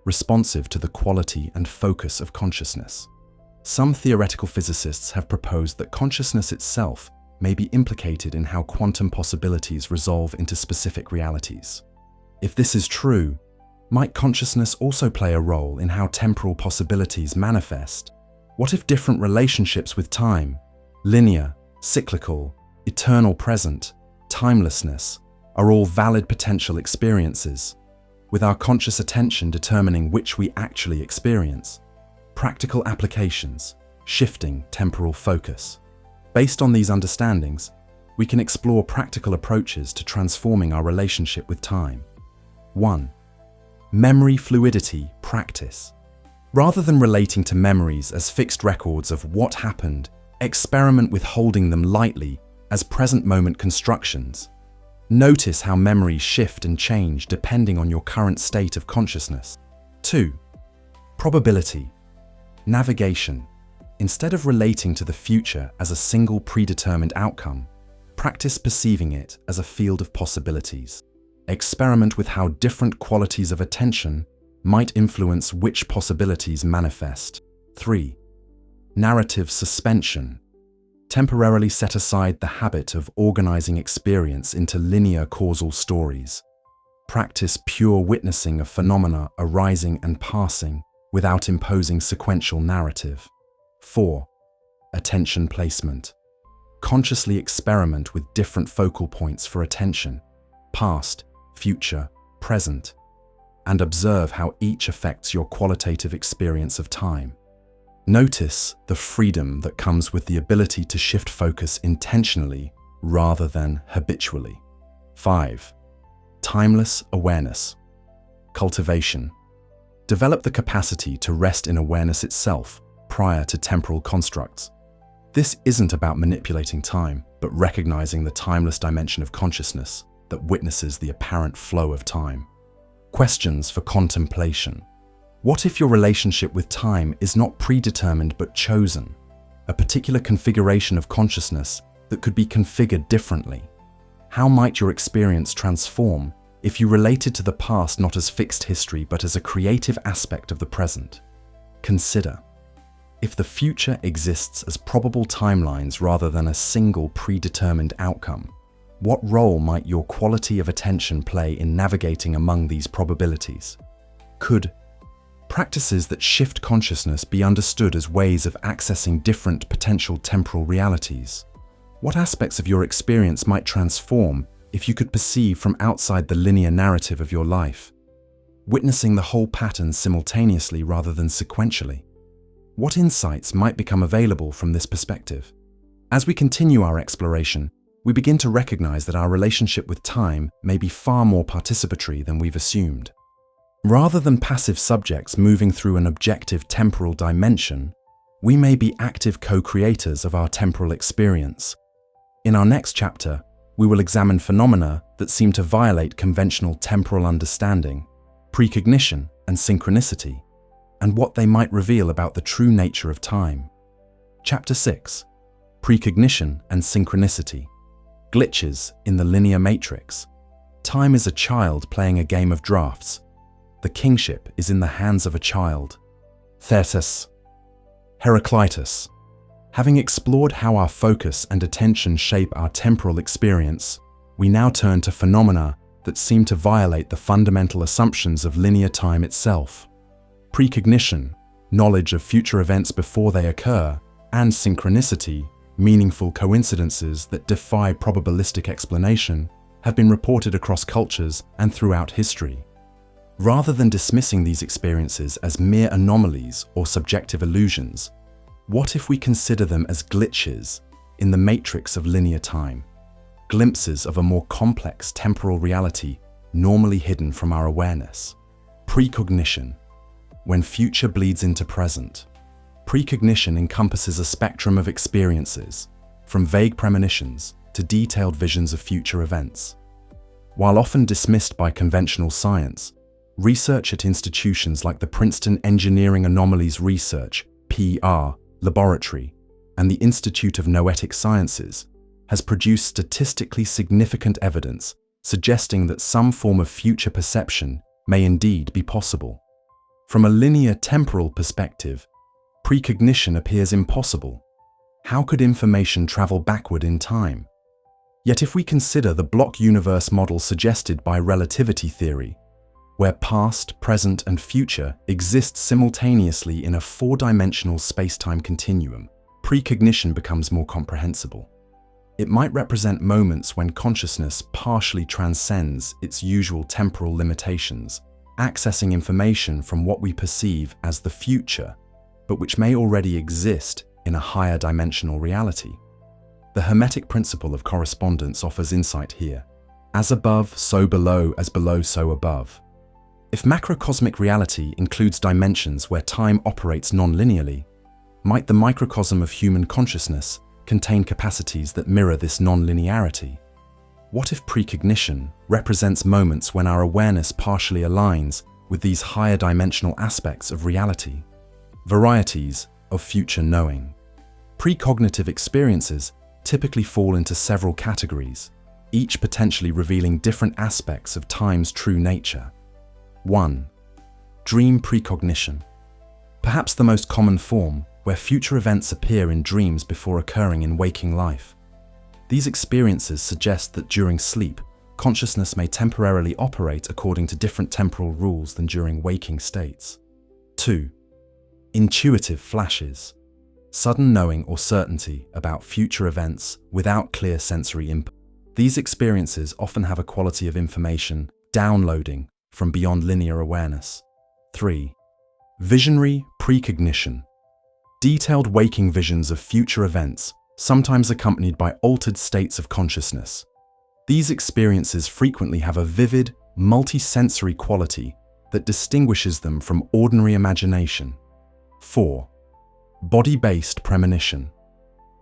responsive to the quality and focus of consciousness. Some theoretical physicists have proposed that consciousness itself may be implicated in how quantum possibilities resolve into specific realities. If this is true, might consciousness also play a role in how temporal possibilities manifest? What if different relationships with time, linear, cyclical, eternal present, timelessness, are all valid potential experiences, with our conscious attention determining which we actually experience? Practical applications, shifting temporal focus. Based on these understandings, we can explore practical approaches to transforming our relationship with time. 1. Memory fluidity practice. Rather than relating to memories as fixed records of what happened, experiment with holding them lightly as present moment constructions. Notice how memories shift and change depending on your current state of consciousness. 2. Probability navigation. Instead of relating to the future as a single predetermined outcome, practice perceiving it as a field of possibilities. Experiment with how different qualities of attention might influence which possibilities manifest. 3. Narrative suspension. Temporarily set aside the habit of organizing experience into linear causal stories. Practice pure witnessing of phenomena arising and passing without imposing sequential narrative. 4. Attention placement. Consciously experiment with different focal points for attention, past, future, present, and observe how each affects your qualitative experience of time. Notice the freedom that comes with the ability to shift focus intentionally rather than habitually. 5. Timeless awareness. Cultivation. Develop the capacity to rest in awareness itself prior to temporal constructs. This isn't about manipulating time, but recognizing the timeless dimension of consciousness that witnesses the apparent flow of time. Questions for contemplation. What if your relationship with time is not predetermined but chosen, a particular configuration of consciousness that could be configured differently? How might your experience transform if you related to the past not as fixed history but as a creative aspect of the present? Consider, if the future exists as probable timelines rather than a single predetermined outcome, what role might your quality of attention play in navigating among these probabilities? Could practices that shift consciousness be understood as ways of accessing different potential temporal realities? What aspects of your experience might transform if you could perceive from outside the linear narrative of your life, witnessing the whole pattern simultaneously rather than sequentially? What insights might become available from this perspective? As we continue our exploration, we begin to recognize that our relationship with time may be far more participatory than we've assumed. Rather than passive subjects moving through an objective temporal dimension, we may be active co-creators of our temporal experience. In our next chapter, we will examine phenomena that seem to violate conventional temporal understanding, precognition and synchronicity, and what they might reveal about the true nature of time. Chapter 6. Precognition and synchronicity. Glitches in the linear matrix. Time is a child playing a game of drafts. The kingship is in the hands of a child. Thetis. Heraclitus. Having explored how our focus and attention shape our temporal experience, we now turn to phenomena that seem to violate the fundamental assumptions of linear time itself. Precognition, knowledge of future events before they occur, and synchronicity, meaningful coincidences that defy probabilistic explanation, have been reported across cultures and throughout history. Rather than dismissing these experiences as mere anomalies or subjective illusions, what if we consider them as glitches in the matrix of linear time, glimpses of a more complex temporal reality normally hidden from our awareness? Precognition, when future bleeds into present. Precognition encompasses a spectrum of experiences, from vague premonitions to detailed visions of future events. While often dismissed by conventional science, research at institutions like the Princeton Engineering Anomalies Research (PR) Laboratory and the Institute of Noetic Sciences has produced statistically significant evidence suggesting that some form of future perception may indeed be possible. From a linear temporal perspective, precognition appears impossible. How could information travel backward in time? Yet if we consider the block universe model suggested by relativity theory, where past, present, and future exist simultaneously in a four-dimensional space-time continuum, precognition becomes more comprehensible. It might represent moments when consciousness partially transcends its usual temporal limitations, accessing information from what we perceive as the future, but which may already exist in a higher dimensional reality. The Hermetic principle of correspondence offers insight here. As above, so below, as below, so above. If macrocosmic reality includes dimensions where time operates non-linearly, might the microcosm of human consciousness contain capacities that mirror this non-linearity? What if precognition represents moments when our awareness partially aligns with these higher dimensional aspects of reality? Varieties of future knowing. Precognitive experiences typically fall into several categories, each potentially revealing different aspects of time's true nature. 1. Dream precognition. Perhaps the most common form, where future events appear in dreams before occurring in waking life. These experiences suggest that during sleep, consciousness may temporarily operate according to different temporal rules than during waking states. 2. Intuitive flashes. Sudden knowing or certainty about future events without clear sensory input. These experiences often have a quality of information downloading from beyond linear awareness. 3. Visionary precognition. Detailed waking visions of future events, sometimes accompanied by altered states of consciousness. These experiences frequently have a vivid, multi-sensory quality that distinguishes them from ordinary imagination. 4. Body-based premonition.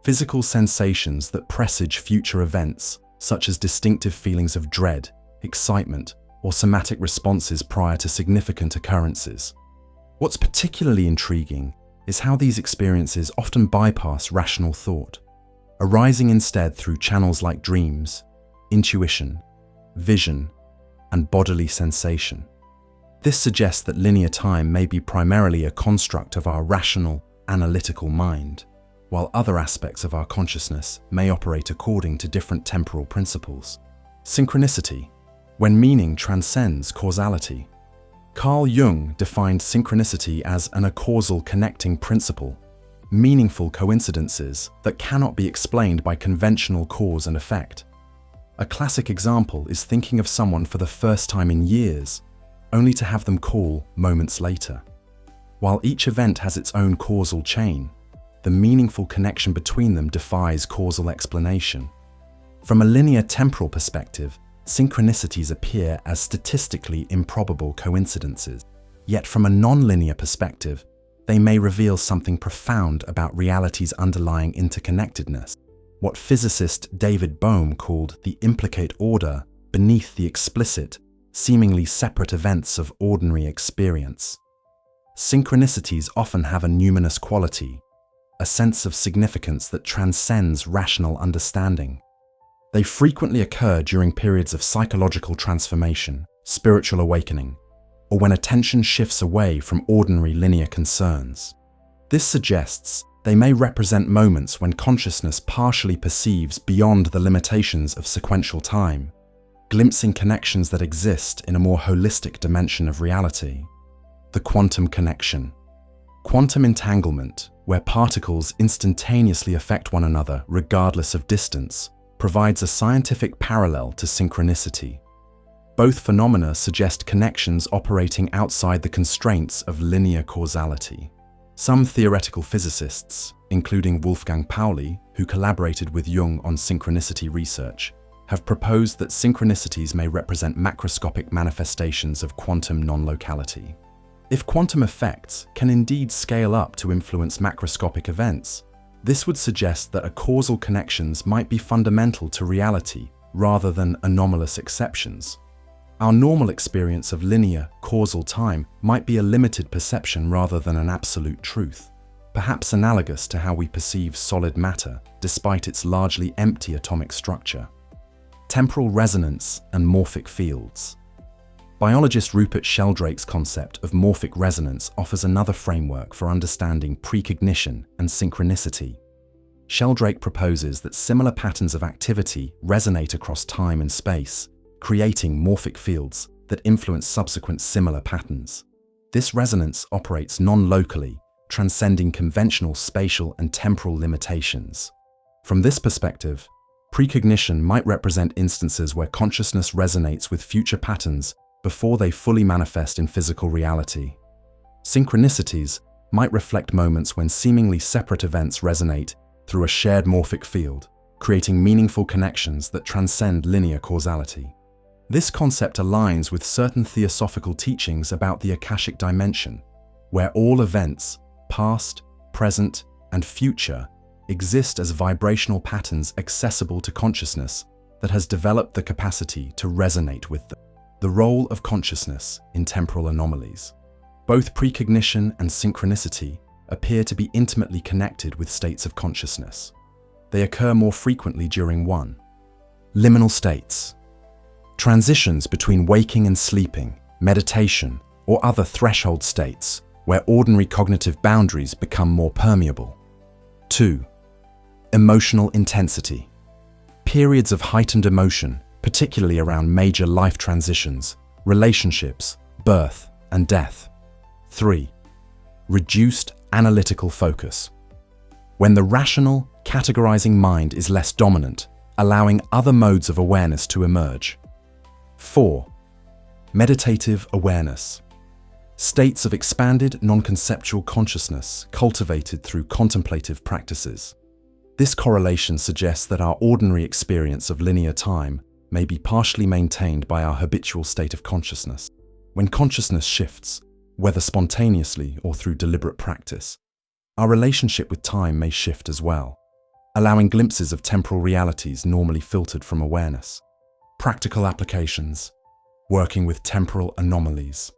Physical sensations that presage future events, such as distinctive feelings of dread, excitement, or somatic responses prior to significant occurrences. What's particularly intriguing is how these experiences often bypass rational thought, arising instead through channels like dreams, intuition, vision, and bodily sensation. This suggests that linear time may be primarily a construct of our rational, analytical mind, while other aspects of our consciousness may operate according to different temporal principles. Synchronicity, when meaning transcends causality. Carl Jung defined synchronicity as an acausal connecting principle, meaningful coincidences that cannot be explained by conventional cause and effect. A classic example is thinking of someone for the first time in years, only to have them call moments later. While each event has its own causal chain, the meaningful connection between them defies causal explanation. From a linear temporal perspective, synchronicities appear as statistically improbable coincidences. Yet from a non-linear perspective, they may reveal something profound about reality's underlying interconnectedness, what physicist David Bohm called the implicate order beneath the explicit, seemingly separate events of ordinary experience. Synchronicities often have a numinous quality, a sense of significance that transcends rational understanding. They frequently occur during periods of psychological transformation, spiritual awakening, or when attention shifts away from ordinary linear concerns. This suggests they may represent moments when consciousness partially perceives beyond the limitations of sequential time, glimpsing connections that exist in a more holistic dimension of reality. The quantum connection. Quantum entanglement, where particles instantaneously affect one another regardless of distance, provides a scientific parallel to synchronicity. Both phenomena suggest connections operating outside the constraints of linear causality. Some theoretical physicists, including Wolfgang Pauli, who collaborated with Jung on synchronicity research, have proposed that synchronicities may represent macroscopic manifestations of quantum non-locality. If quantum effects can indeed scale up to influence macroscopic events, this would suggest that causal connections might be fundamental to reality rather than anomalous exceptions. Our normal experience of linear, causal time might be a limited perception rather than an absolute truth, perhaps analogous to how we perceive solid matter despite its largely empty atomic structure. Temporal resonance and morphic fields. Biologist Rupert Sheldrake's concept of morphic resonance offers another framework for understanding precognition and synchronicity. Sheldrake proposes that similar patterns of activity resonate across time and space, creating morphic fields that influence subsequent similar patterns. This resonance operates non-locally, transcending conventional spatial and temporal limitations. From this perspective, precognition might represent instances where consciousness resonates with future patterns before they fully manifest in physical reality. Synchronicities might reflect moments when seemingly separate events resonate through a shared morphic field, creating meaningful connections that transcend linear causality. This concept aligns with certain theosophical teachings about the Akashic dimension, where all events, past, present, and future, exist as vibrational patterns accessible to consciousness that has developed the capacity to resonate with them. The role of consciousness in temporal anomalies. Both precognition and synchronicity appear to be intimately connected with states of consciousness. They occur more frequently during one. Liminal states. Transitions between waking and sleeping, meditation, or other threshold states where ordinary cognitive boundaries become more permeable. 2. Emotional intensity. Periods of heightened emotion, particularly around major life transitions, relationships, birth, and death. 3. Reduced analytical focus. When the rational, categorizing mind is less dominant, allowing other modes of awareness to emerge. 4. Meditative awareness. States of expanded non-conceptual consciousness cultivated through contemplative practices. This correlation suggests that our ordinary experience of linear time may be partially maintained by our habitual state of consciousness. When consciousness shifts, whether spontaneously or through deliberate practice, our relationship with time may shift as well, allowing glimpses of temporal realities normally filtered from awareness. Practical applications. Working with temporal anomalies.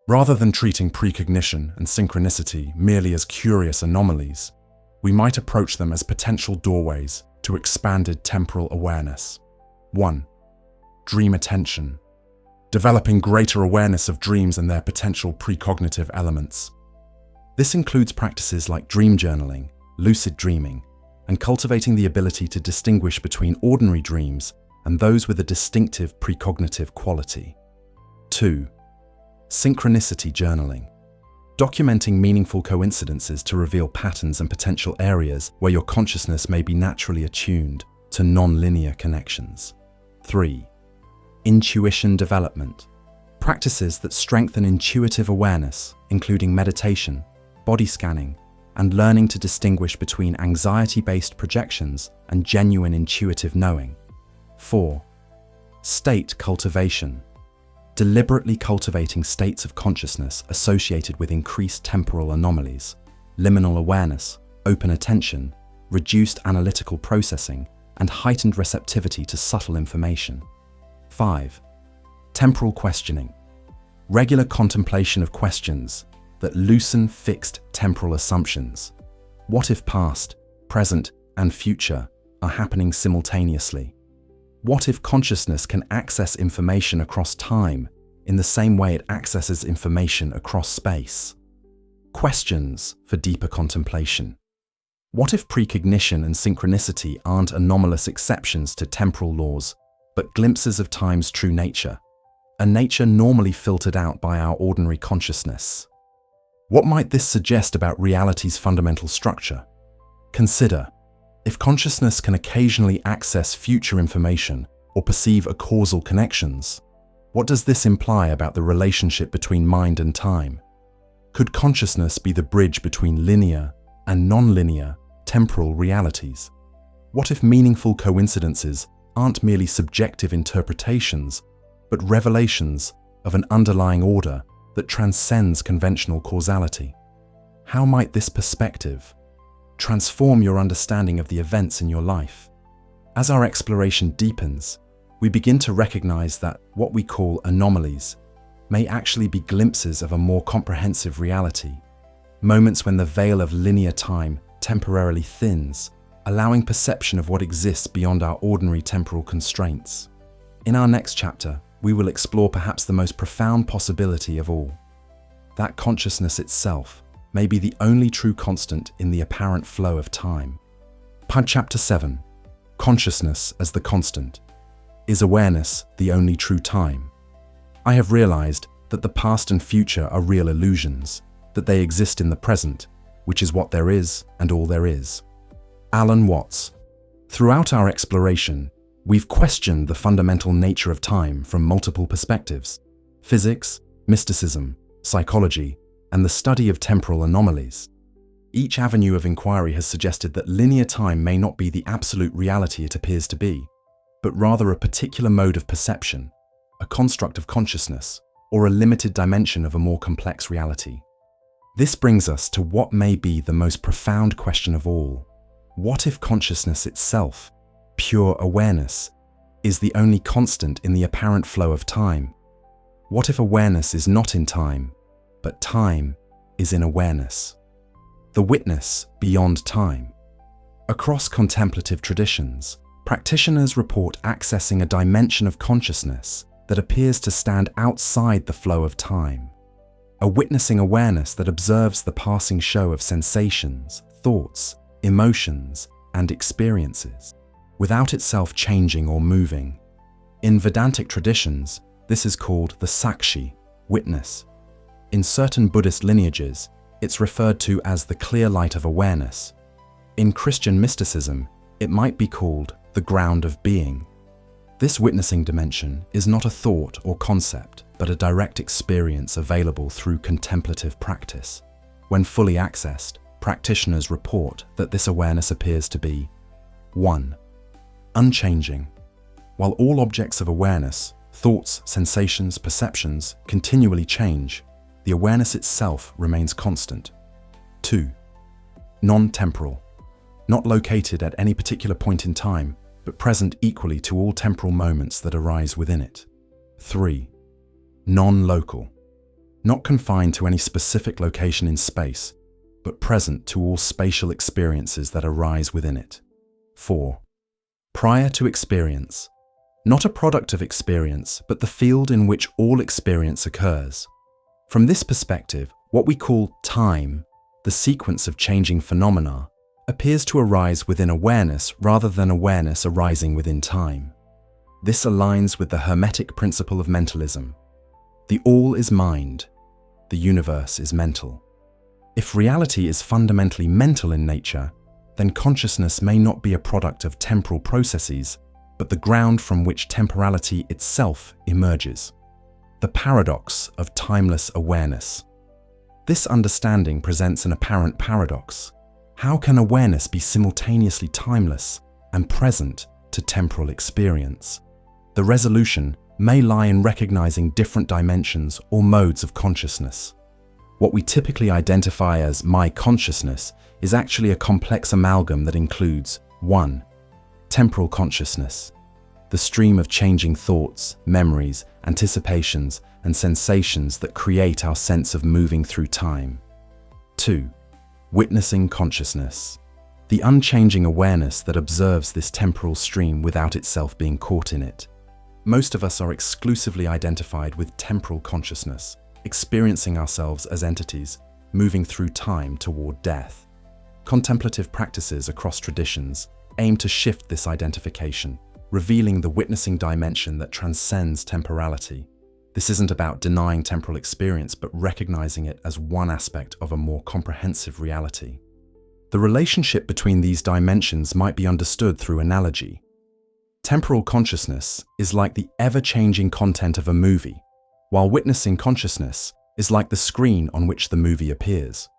Rather than treating precognition and synchronicity merely as curious anomalies, we might approach them as potential doorways to expanded temporal awareness. 1. Dream attention. Developing greater awareness of dreams and their potential precognitive elements. This includes practices like dream journaling, lucid dreaming, and cultivating the ability to distinguish between ordinary dreams and those with a distinctive precognitive quality. 2. Synchronicity journaling. Documenting meaningful coincidences to reveal patterns and potential areas where your consciousness may be naturally attuned to non-linear connections. 3. Intuition development. Practices that strengthen intuitive awareness, including meditation, body scanning, and learning to distinguish between anxiety-based projections and genuine intuitive knowing. 4. State cultivation. Deliberately cultivating states of consciousness associated with increased temporal anomalies, liminal awareness, open attention, reduced analytical processing, and heightened receptivity to subtle information. 5. Temporal questioning. Regular contemplation of questions that loosen fixed temporal assumptions. What if past, present, and future are happening simultaneously? What if consciousness can access information across time in the same way it accesses information across space? Questions for deeper contemplation. What if precognition and synchronicity aren't anomalous exceptions to temporal laws, but glimpses of time's true nature, a nature normally filtered out by our ordinary consciousness? What might this suggest about reality's fundamental structure? Consider, if consciousness can occasionally access future information or perceive causal connections, what does this imply about the relationship between mind and time? Could consciousness be the bridge between linear and non-linear temporal realities? What if meaningful coincidences aren't merely subjective interpretations, but revelations of an underlying order that transcends conventional causality? How might this perspective transform your understanding of the events in your life? As our exploration deepens, we begin to recognize that what we call anomalies may actually be glimpses of a more comprehensive reality, moments when the veil of linear time temporarily thins, allowing perception of what exists beyond our ordinary temporal constraints. In our next chapter, we will explore perhaps the most profound possibility of all, that consciousness itself may be the only true constant in the apparent flow of time. Chapter 7. Consciousness as the constant. Is awareness the only true time? I have realized that the past and future are real illusions, that they exist in the present, which is what there is and all there is. Alan Watts. Throughout our exploration, we've questioned the fundamental nature of time from multiple perspectives: physics, mysticism, psychology, and the study of temporal anomalies. Each avenue of inquiry has suggested that linear time may not be the absolute reality it appears to be, but rather a particular mode of perception, a construct of consciousness, or a limited dimension of a more complex reality. This brings us to what may be the most profound question of all. What if consciousness itself, pure awareness, is the only constant in the apparent flow of time? What if awareness is not in time, but time is in awareness? The witness beyond time. Across contemplative traditions, practitioners report accessing a dimension of consciousness that appears to stand outside the flow of time, a witnessing awareness that observes the passing show of sensations, thoughts, emotions, and experiences, without itself changing or moving. In Vedantic traditions, this is called the Sakshi, witness. In certain Buddhist lineages, it's referred to as the clear light of awareness. In Christian mysticism, it might be called the ground of being. This witnessing dimension is not a thought or concept, but a direct experience available through contemplative practice. When fully accessed, practitioners report that this awareness appears to be 1. Unchanging. While all objects of awareness, thoughts, sensations, perceptions, continually change, the awareness itself remains constant. 2. Non-temporal. Not located at any particular point in time, but present equally to all temporal moments that arise within it. 3. Non-local. Not confined to any specific location in space, but present to all spatial experiences that arise within it. 4. Prior to experience. Not a product of experience, but the field in which all experience occurs. From this perspective, what we call time, the sequence of changing phenomena, appears to arise within awareness rather than awareness arising within time. This aligns with the Hermetic principle of mentalism. The all is mind, the universe is mental. If reality is fundamentally mental in nature, then consciousness may not be a product of temporal processes, but the ground from which temporality itself emerges. The paradox of timeless awareness. This understanding presents an apparent paradox. How can awareness be simultaneously timeless and present to temporal experience? The resolution may lie in recognizing different dimensions or modes of consciousness. What we typically identify as my consciousness is actually a complex amalgam that includes 1. Temporal consciousness, the stream of changing thoughts, memories, anticipations, and sensations that create our sense of moving through time. 2. Witnessing consciousness, the unchanging awareness that observes this temporal stream without itself being caught in it. Most of us are exclusively identified with temporal consciousness, experiencing ourselves as entities, moving through time toward death. Contemplative practices across traditions aim to shift this identification, revealing the witnessing dimension that transcends temporality. This isn't about denying temporal experience, but recognizing it as one aspect of a more comprehensive reality. The relationship between these dimensions might be understood through analogy. Temporal consciousness is like the ever-changing content of a movie, while witnessing consciousness is like the screen on which the movie appears.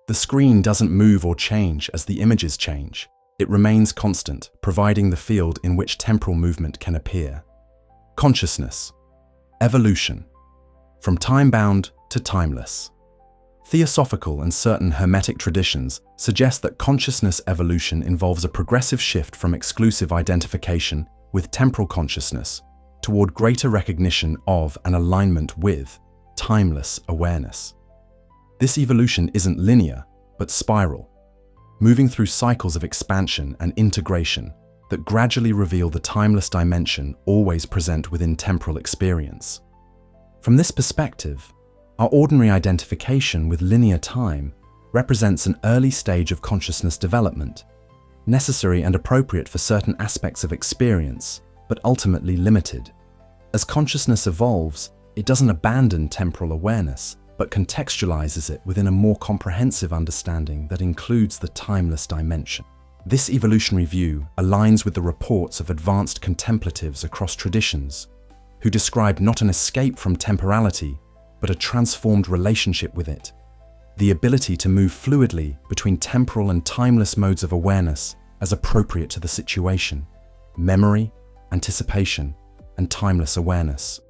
The screen doesn't move or change as the images change. It remains constant, providing the field in which temporal movement can appear. Consciousness. Evolution. From time-bound to timeless. Theosophical and certain Hermetic traditions suggest that consciousness evolution involves a progressive shift from exclusive identification with temporal consciousness toward greater recognition of and alignment with timeless awareness. This evolution isn't linear, but spiral, moving through cycles of expansion and integration that gradually reveal the timeless dimension always present within temporal experience. From this perspective, our ordinary identification with linear time represents an early stage of consciousness development. necessary and appropriate for certain aspects of experience, but ultimately limited. As consciousness evolves, it doesn't abandon temporal awareness, but contextualizes it within a more comprehensive understanding that includes the timeless dimension. This evolutionary view aligns with the reports of advanced contemplatives across traditions, who describe not an escape from temporality, but a transformed relationship with it, the ability to move fluidly between temporal and timeless modes of awareness as appropriate to the situation, memory, anticipation, and timeless awareness.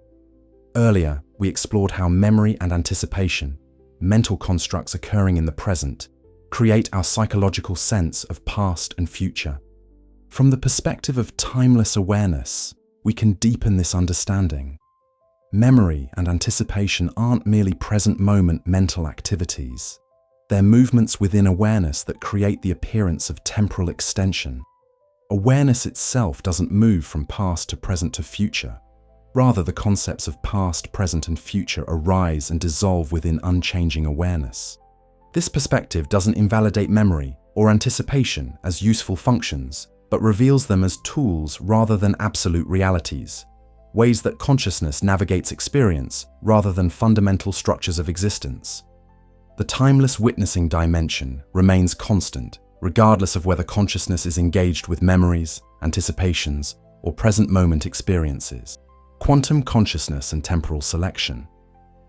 Earlier, we explored how memory and anticipation, mental constructs occurring in the present, create our psychological sense of past and future. From the perspective of timeless awareness, we can deepen this understanding. Memory and anticipation aren't merely present moment mental activities. They're movements within awareness that create the appearance of temporal extension. Awareness itself doesn't move from past to present to future. Rather, the concepts of past, present, and future arise and dissolve within unchanging awareness. This perspective doesn't invalidate memory or anticipation as useful functions, but reveals them as tools rather than absolute realities, ways that consciousness navigates experience rather than fundamental structures of existence. The timeless witnessing dimension remains constant, regardless of whether consciousness is engaged with memories, anticipations, or present moment experiences. Quantum consciousness and temporal selection.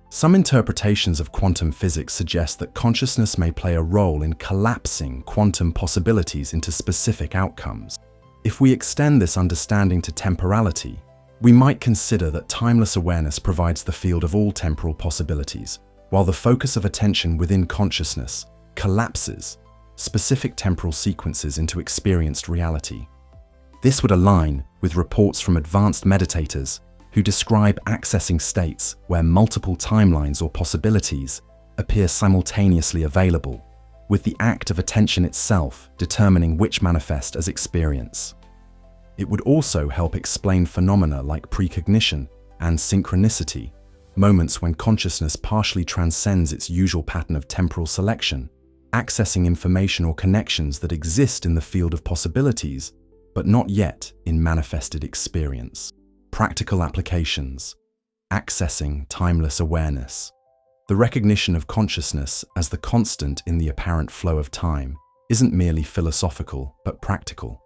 Some interpretations of quantum physics suggest that consciousness may play a role in collapsing quantum possibilities into specific outcomes. If we extend this understanding to temporality, we might consider that timeless awareness provides the field of all temporal possibilities, while the focus of attention within consciousness collapses specific temporal sequences into experienced reality. This would align with reports from advanced meditators who describe accessing states where multiple timelines or possibilities appear simultaneously available, with the act of attention itself determining which manifest as experience. It would also help explain phenomena like precognition and synchronicity, moments when consciousness partially transcends its usual pattern of temporal selection, accessing information or connections that exist in the field of possibilities, but not yet in manifested experience. Practical applications. Accessing timeless awareness. The recognition of consciousness as the constant in the apparent flow of time isn't merely philosophical, but practical.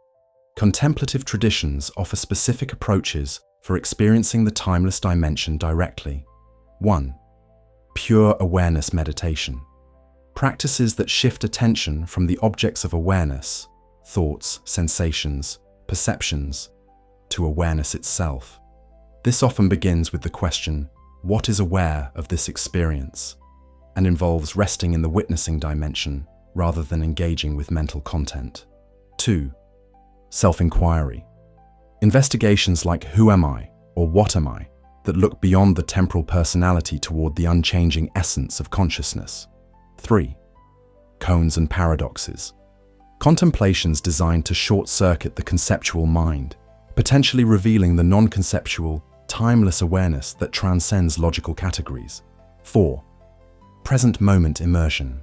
Contemplative traditions offer specific approaches for experiencing the timeless dimension directly. 1. Pure awareness meditation. Practices that shift attention from the objects of awareness, thoughts, sensations, perceptions, to awareness itself. This often begins with the question, what is aware of this experience? And involves resting in the witnessing dimension rather than engaging with mental content. 2. Self-inquiry. Investigations like who am I or what am I that look beyond the temporal personality toward the unchanging essence of consciousness. 3. Cones and paradoxes. Contemplations designed to short-circuit the conceptual mind, potentially revealing the non-conceptual, timeless awareness that transcends logical categories. 4. Present moment immersion.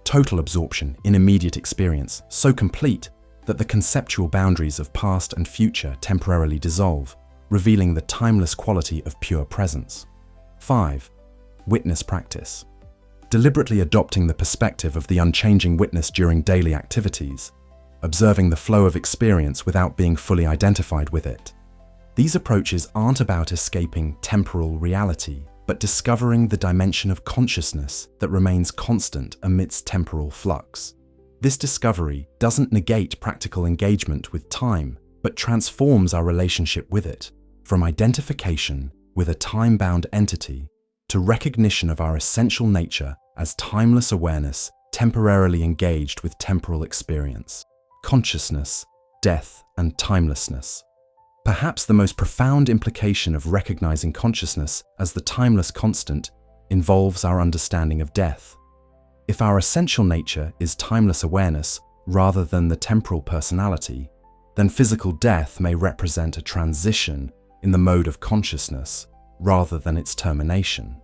Total absorption in immediate experience, so complete that the conceptual boundaries of past and future temporarily dissolve, revealing the timeless quality of pure presence. 5. Witness practice. Deliberately adopting the perspective of the unchanging witness during daily activities, observing the flow of experience without being fully identified with it. These approaches aren't about escaping temporal reality, but discovering the dimension of consciousness that remains constant amidst temporal flux. This discovery doesn't negate practical engagement with time, but transforms our relationship with it, from identification with a time-bound entity to recognition of our essential nature as timeless awareness temporarily engaged with temporal experience. Consciousness, death, and timelessness. Perhaps the most profound implication of recognizing consciousness as the timeless constant involves our understanding of death. If our essential nature is timeless awareness rather than the temporal personality, then physical death may represent a transition in the mode of consciousness rather than its termination.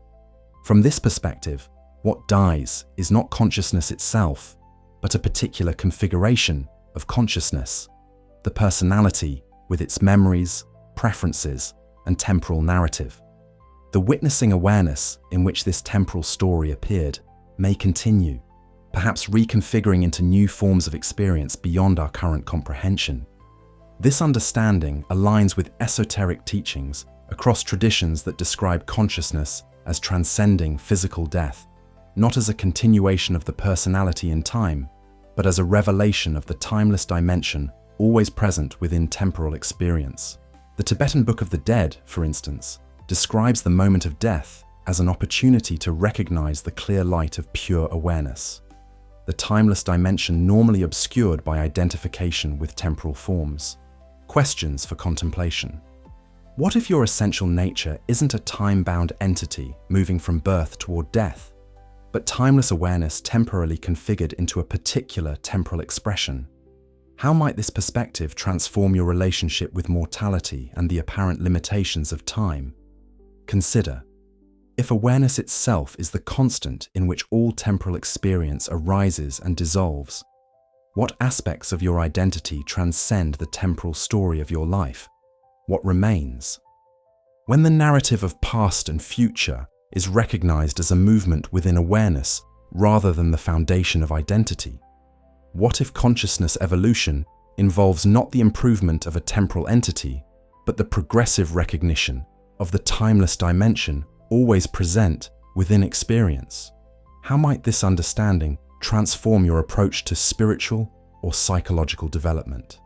From this perspective, what dies is not consciousness itself, but a particular configuration of consciousness, the personality with its memories, preferences, and temporal narrative. The witnessing awareness in which this temporal story appeared may continue, perhaps reconfiguring into new forms of experience beyond our current comprehension. This understanding aligns with esoteric teachings across traditions that describe consciousness as transcending physical death, not as a continuation of the personality in time, but as a revelation of the timeless dimension always present within temporal experience. The Tibetan Book of the Dead, for instance, describes the moment of death as an opportunity to recognize the clear light of pure awareness, the timeless dimension normally obscured by identification with temporal forms. Questions for contemplation. What if your essential nature isn't a time-bound entity moving from birth toward death, but timeless awareness temporarily configured into a particular temporal expression? How might this perspective transform your relationship with mortality and the apparent limitations of time? Consider, if awareness itself is the constant in which all temporal experience arises and dissolves, what aspects of your identity transcend the temporal story of your life? What remains? When the narrative of past and future is recognized as a movement within awareness rather than the foundation of identity, what if consciousness evolution involves not the improvement of a temporal entity, but the progressive recognition of the timeless dimension always present within experience? How might this understanding transform your approach to spiritual or psychological development?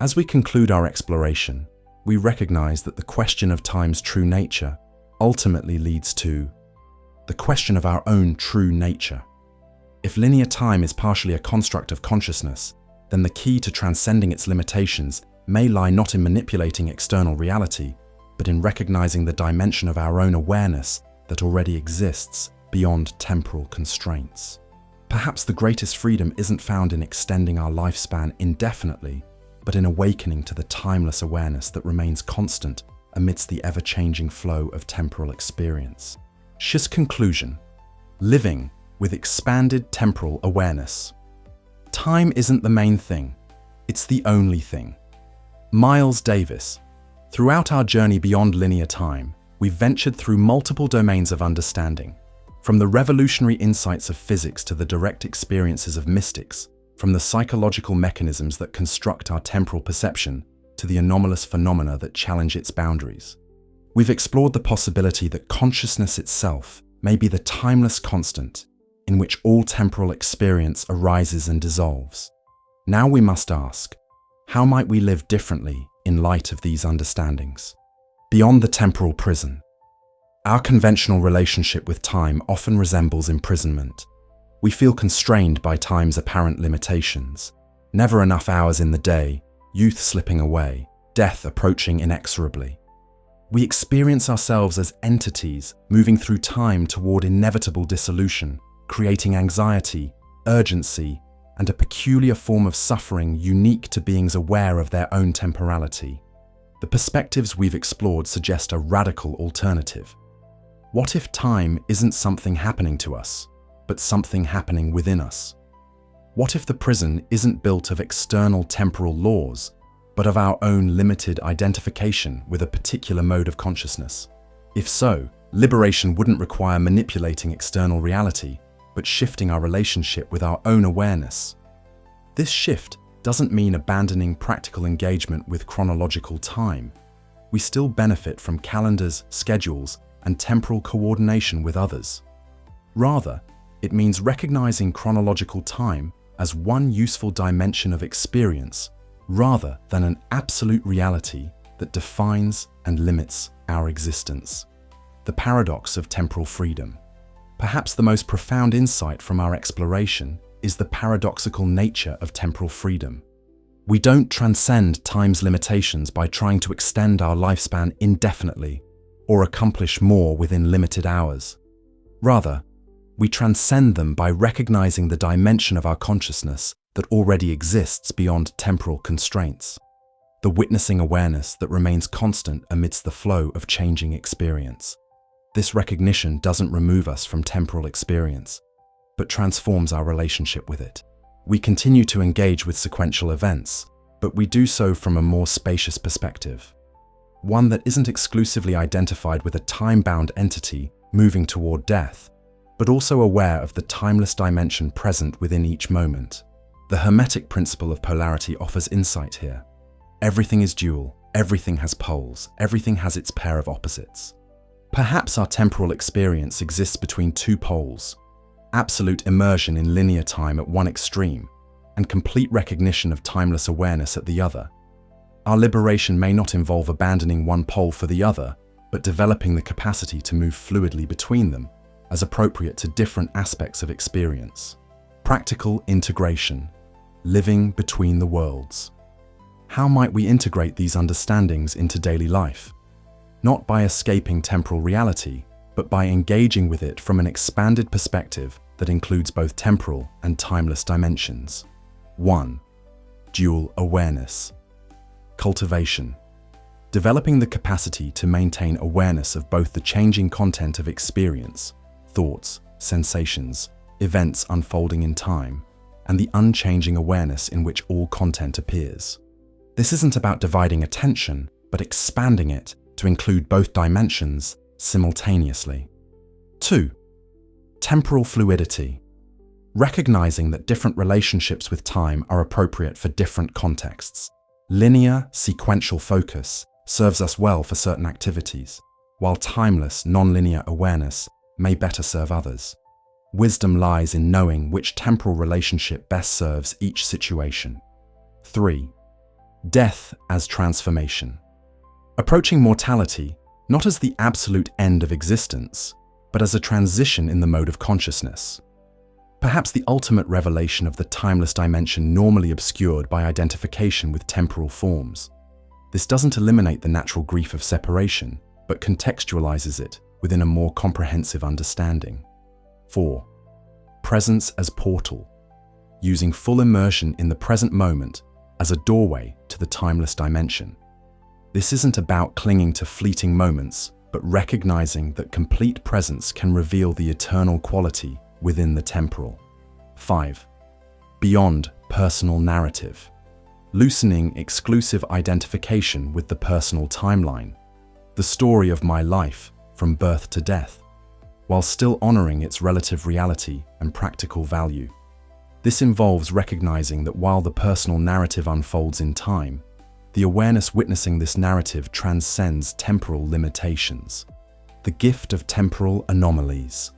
As we conclude our exploration, we recognize that the question of time's true nature ultimately leads to the question of our own true nature. If linear time is partially a construct of consciousness, then the key to transcending its limitations may lie not in manipulating external reality, but in recognizing the dimension of our own awareness that already exists beyond temporal constraints. Perhaps the greatest freedom isn't found in extending our lifespan indefinitely, but in awakening to the timeless awareness that remains constant amidst the ever-changing flow of temporal experience. Just conclusion. Living with expanded temporal awareness. Time isn't the main thing, it's the only thing. Miles Davis. Throughout our journey beyond linear time, we've ventured through multiple domains of understanding, from the revolutionary insights of physics to the direct experiences of mystics, from the psychological mechanisms that construct our temporal perception to the anomalous phenomena that challenge its boundaries. We've explored the possibility that consciousness itself may be the timeless constant in which all temporal experience arises and dissolves. Now we must ask, how might we live differently in light of these understandings? Beyond the temporal prison, our conventional relationship with time often resembles imprisonment. We feel constrained by time's apparent limitations. Never enough hours in the day, youth slipping away, death approaching inexorably. We experience ourselves as entities moving through time toward inevitable dissolution, creating anxiety, urgency, and a peculiar form of suffering unique to beings aware of their own temporality. The perspectives we've explored suggest a radical alternative. What if time isn't something happening to us, but something happening within us? What if the prison isn't built of external temporal laws, but of our own limited identification with a particular mode of consciousness? If so, liberation wouldn't require manipulating external reality, but shifting our relationship with our own awareness. This shift doesn't mean abandoning practical engagement with chronological time. We still benefit from calendars, schedules, and temporal coordination with others. Rather, it means recognizing chronological time as one useful dimension of experience rather than an absolute reality that defines and limits our existence. The paradox of temporal freedom. Perhaps the most profound insight from our exploration is the paradoxical nature of temporal freedom. We don't transcend time's limitations by trying to extend our lifespan indefinitely or accomplish more within limited hours. Rather, we transcend them by recognizing the dimension of our consciousness that already exists beyond temporal constraints, the witnessing awareness that remains constant amidst the flow of changing experience. This recognition doesn't remove us from temporal experience, but transforms our relationship with it. We continue to engage with sequential events, but we do so from a more spacious perspective. One that isn't exclusively identified with a time-bound entity moving toward death, but also aware of the timeless dimension present within each moment. The Hermetic principle of polarity offers insight here. Everything is dual, everything has poles, everything has its pair of opposites. Perhaps our temporal experience exists between two poles: absolute immersion in linear time at one extreme, and complete recognition of timeless awareness at the other. Our liberation may not involve abandoning one pole for the other, but developing the capacity to move fluidly between them, as appropriate to different aspects of experience. Practical integration, living between the worlds. How might we integrate these understandings into daily life? Not by escaping temporal reality, but by engaging with it from an expanded perspective that includes both temporal and timeless dimensions. 1. Dual awareness. Cultivation. Developing the capacity to maintain awareness of both the changing content of experience, thoughts, sensations, events unfolding in time, and the unchanging awareness in which all content appears. This isn't about dividing attention, but expanding it to include both dimensions simultaneously. 2. Temporal fluidity. Recognizing that different relationships with time are appropriate for different contexts. Linear, sequential focus serves us well for certain activities, while timeless, non-linear awareness may better serve others. Wisdom lies in knowing which temporal relationship best serves each situation. 3. Death as transformation. Approaching mortality not as the absolute end of existence, but as a transition in the mode of consciousness. Perhaps the ultimate revelation of the timeless dimension normally obscured by identification with temporal forms. This doesn't eliminate the natural grief of separation, but contextualizes it within a more comprehensive understanding. 4. Presence as portal. Using full immersion in the present moment as a doorway to the timeless dimension. This isn't about clinging to fleeting moments, but recognizing that complete presence can reveal the eternal quality within the temporal. 5. Beyond personal narrative. Loosening exclusive identification with the personal timeline, the story of my life from birth to death, while still honoring its relative reality and practical value. This involves recognizing that while the personal narrative unfolds in time, the awareness witnessing this narrative transcends temporal limitations. The gift of temporal anomalies.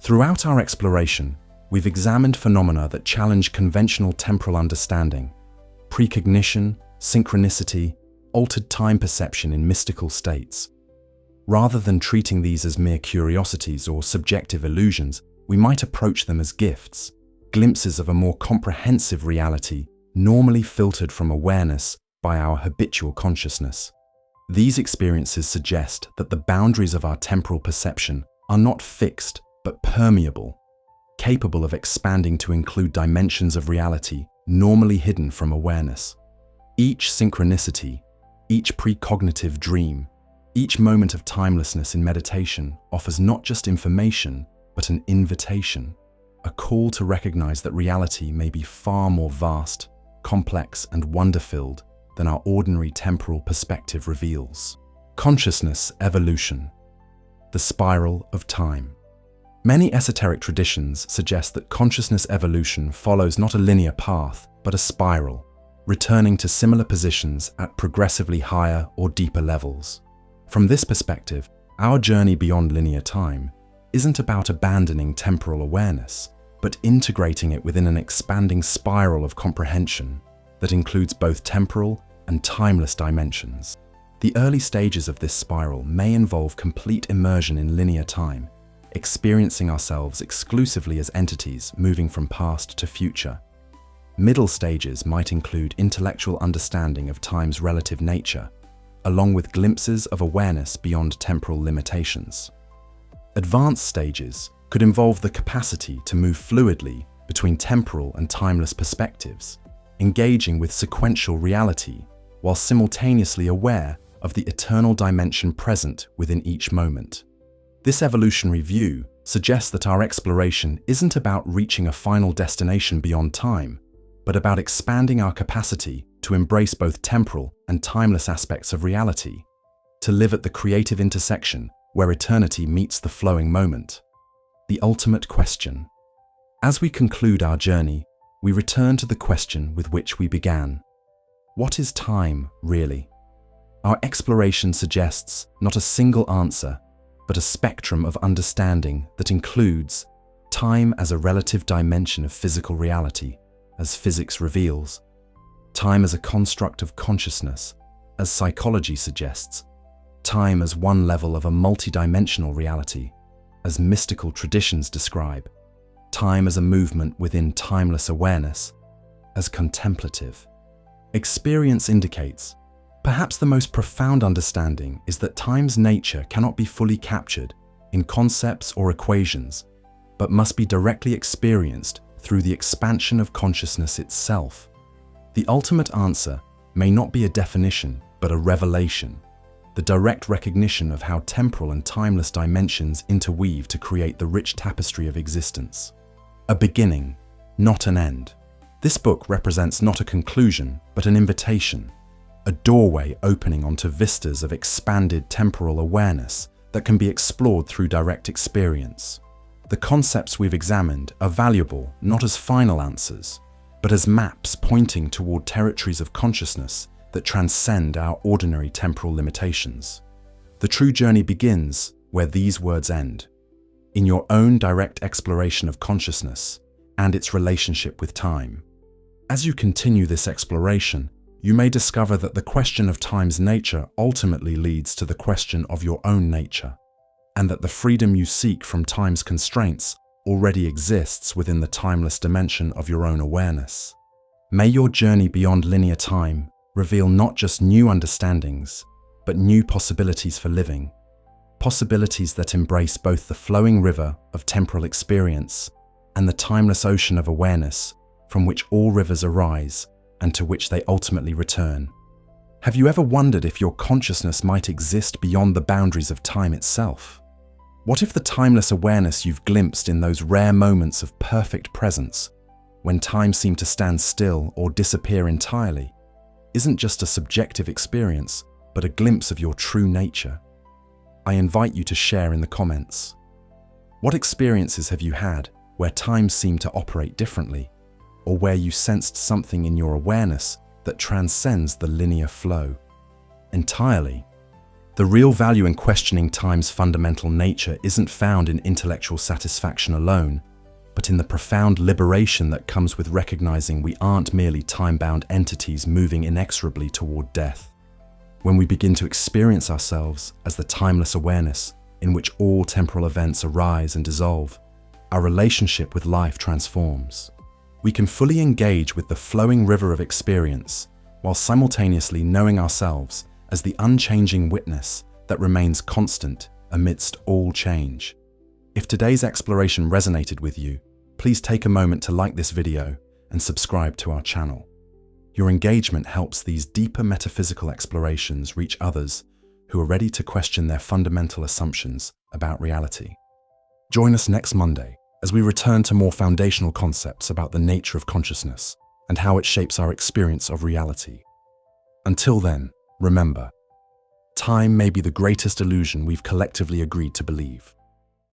Throughout our exploration, we've examined phenomena that challenge conventional temporal understanding: precognition, synchronicity, altered time perception in mystical states. Rather than treating these as mere curiosities or subjective illusions, we might approach them as gifts, glimpses of a more comprehensive reality normally filtered from awareness by our habitual consciousness. These experiences suggest that the boundaries of our temporal perception are not fixed but permeable, capable of expanding to include dimensions of reality normally hidden from awareness. Each synchronicity, each precognitive dream, each moment of timelessness in meditation offers not just information, but an invitation, a call to recognize that reality may be far more vast, complex, and wonder-filled than our ordinary temporal perspective reveals. Consciousness evolution. The spiral of time. Many esoteric traditions suggest that consciousness evolution follows not a linear path, but a spiral, returning to similar positions at progressively higher or deeper levels. From this perspective, our journey beyond linear time isn't about abandoning temporal awareness, but integrating it within an expanding spiral of comprehension that includes both temporal and timeless dimensions. The early stages of this spiral may involve complete immersion in linear time, experiencing ourselves exclusively as entities moving from past to future. Middle stages might include intellectual understanding of time's relative nature, along with glimpses of awareness beyond temporal limitations. Advanced stages could involve the capacity to move fluidly between temporal and timeless perspectives, engaging with sequential reality while simultaneously aware of the eternal dimension present within each moment. This evolutionary view suggests that our exploration isn't about reaching a final destination beyond time, but about expanding our capacity to embrace both temporal and timeless aspects of reality, to live at the creative intersection where eternity meets the flowing moment. The ultimate question. As we conclude our journey, we return to the question with which we began. What is time, really? Our exploration suggests not a single answer, but a spectrum of understanding that includes time as a relative dimension of physical reality, as physics reveals, time as a construct of consciousness, as psychology suggests, time as one level of a multidimensional reality, as mystical traditions describe, time as a movement within timeless awareness, as contemplative. Experience indicates, perhaps the most profound understanding is that time's nature cannot be fully captured in concepts or equations, but must be directly experienced through the expansion of consciousness itself. The ultimate answer may not be a definition, but a revelation, the direct recognition of how temporal and timeless dimensions interweave to create the rich tapestry of existence. A beginning, not an end. This book represents not a conclusion, but an invitation, a doorway opening onto vistas of expanded temporal awareness that can be explored through direct experience. The concepts we've examined are valuable not as final answers, but as maps pointing toward territories of consciousness that transcend our ordinary temporal limitations. The true journey begins where these words end, in your own direct exploration of consciousness and its relationship with time. As you continue this exploration, you may discover that the question of time's nature ultimately leads to the question of your own nature, and that the freedom you seek from time's constraints already exists within the timeless dimension of your own awareness. May your journey beyond linear time reveal not just new understandings, but new possibilities for living, possibilities that embrace both the flowing river of temporal experience and the timeless ocean of awareness from which all rivers arise and to which they ultimately return. Have you ever wondered if your consciousness might exist beyond the boundaries of time itself? What if the timeless awareness you've glimpsed in those rare moments of perfect presence, when time seemed to stand still or disappear entirely, isn't just a subjective experience, but a glimpse of your true nature? I invite you to share in the comments. What experiences have you had where time seemed to operate differently, or where you sensed something in your awareness that transcends the linear flow entirely? The real value in questioning time's fundamental nature isn't found in intellectual satisfaction alone, but in the profound liberation that comes with recognizing we aren't merely time-bound entities moving inexorably toward death. When we begin to experience ourselves as the timeless awareness in which all temporal events arise and dissolve, our relationship with life transforms. We can fully engage with the flowing river of experience while simultaneously knowing ourselves as the unchanging witness that remains constant amidst all change. If today's exploration resonated with you, please take a moment to like this video and subscribe to our channel. Your engagement helps these deeper metaphysical explorations reach others who are ready to question their fundamental assumptions about reality. Join us next Monday as we return to more foundational concepts about the nature of consciousness and how it shapes our experience of reality. Until then, remember, time may be the greatest illusion we've collectively agreed to believe.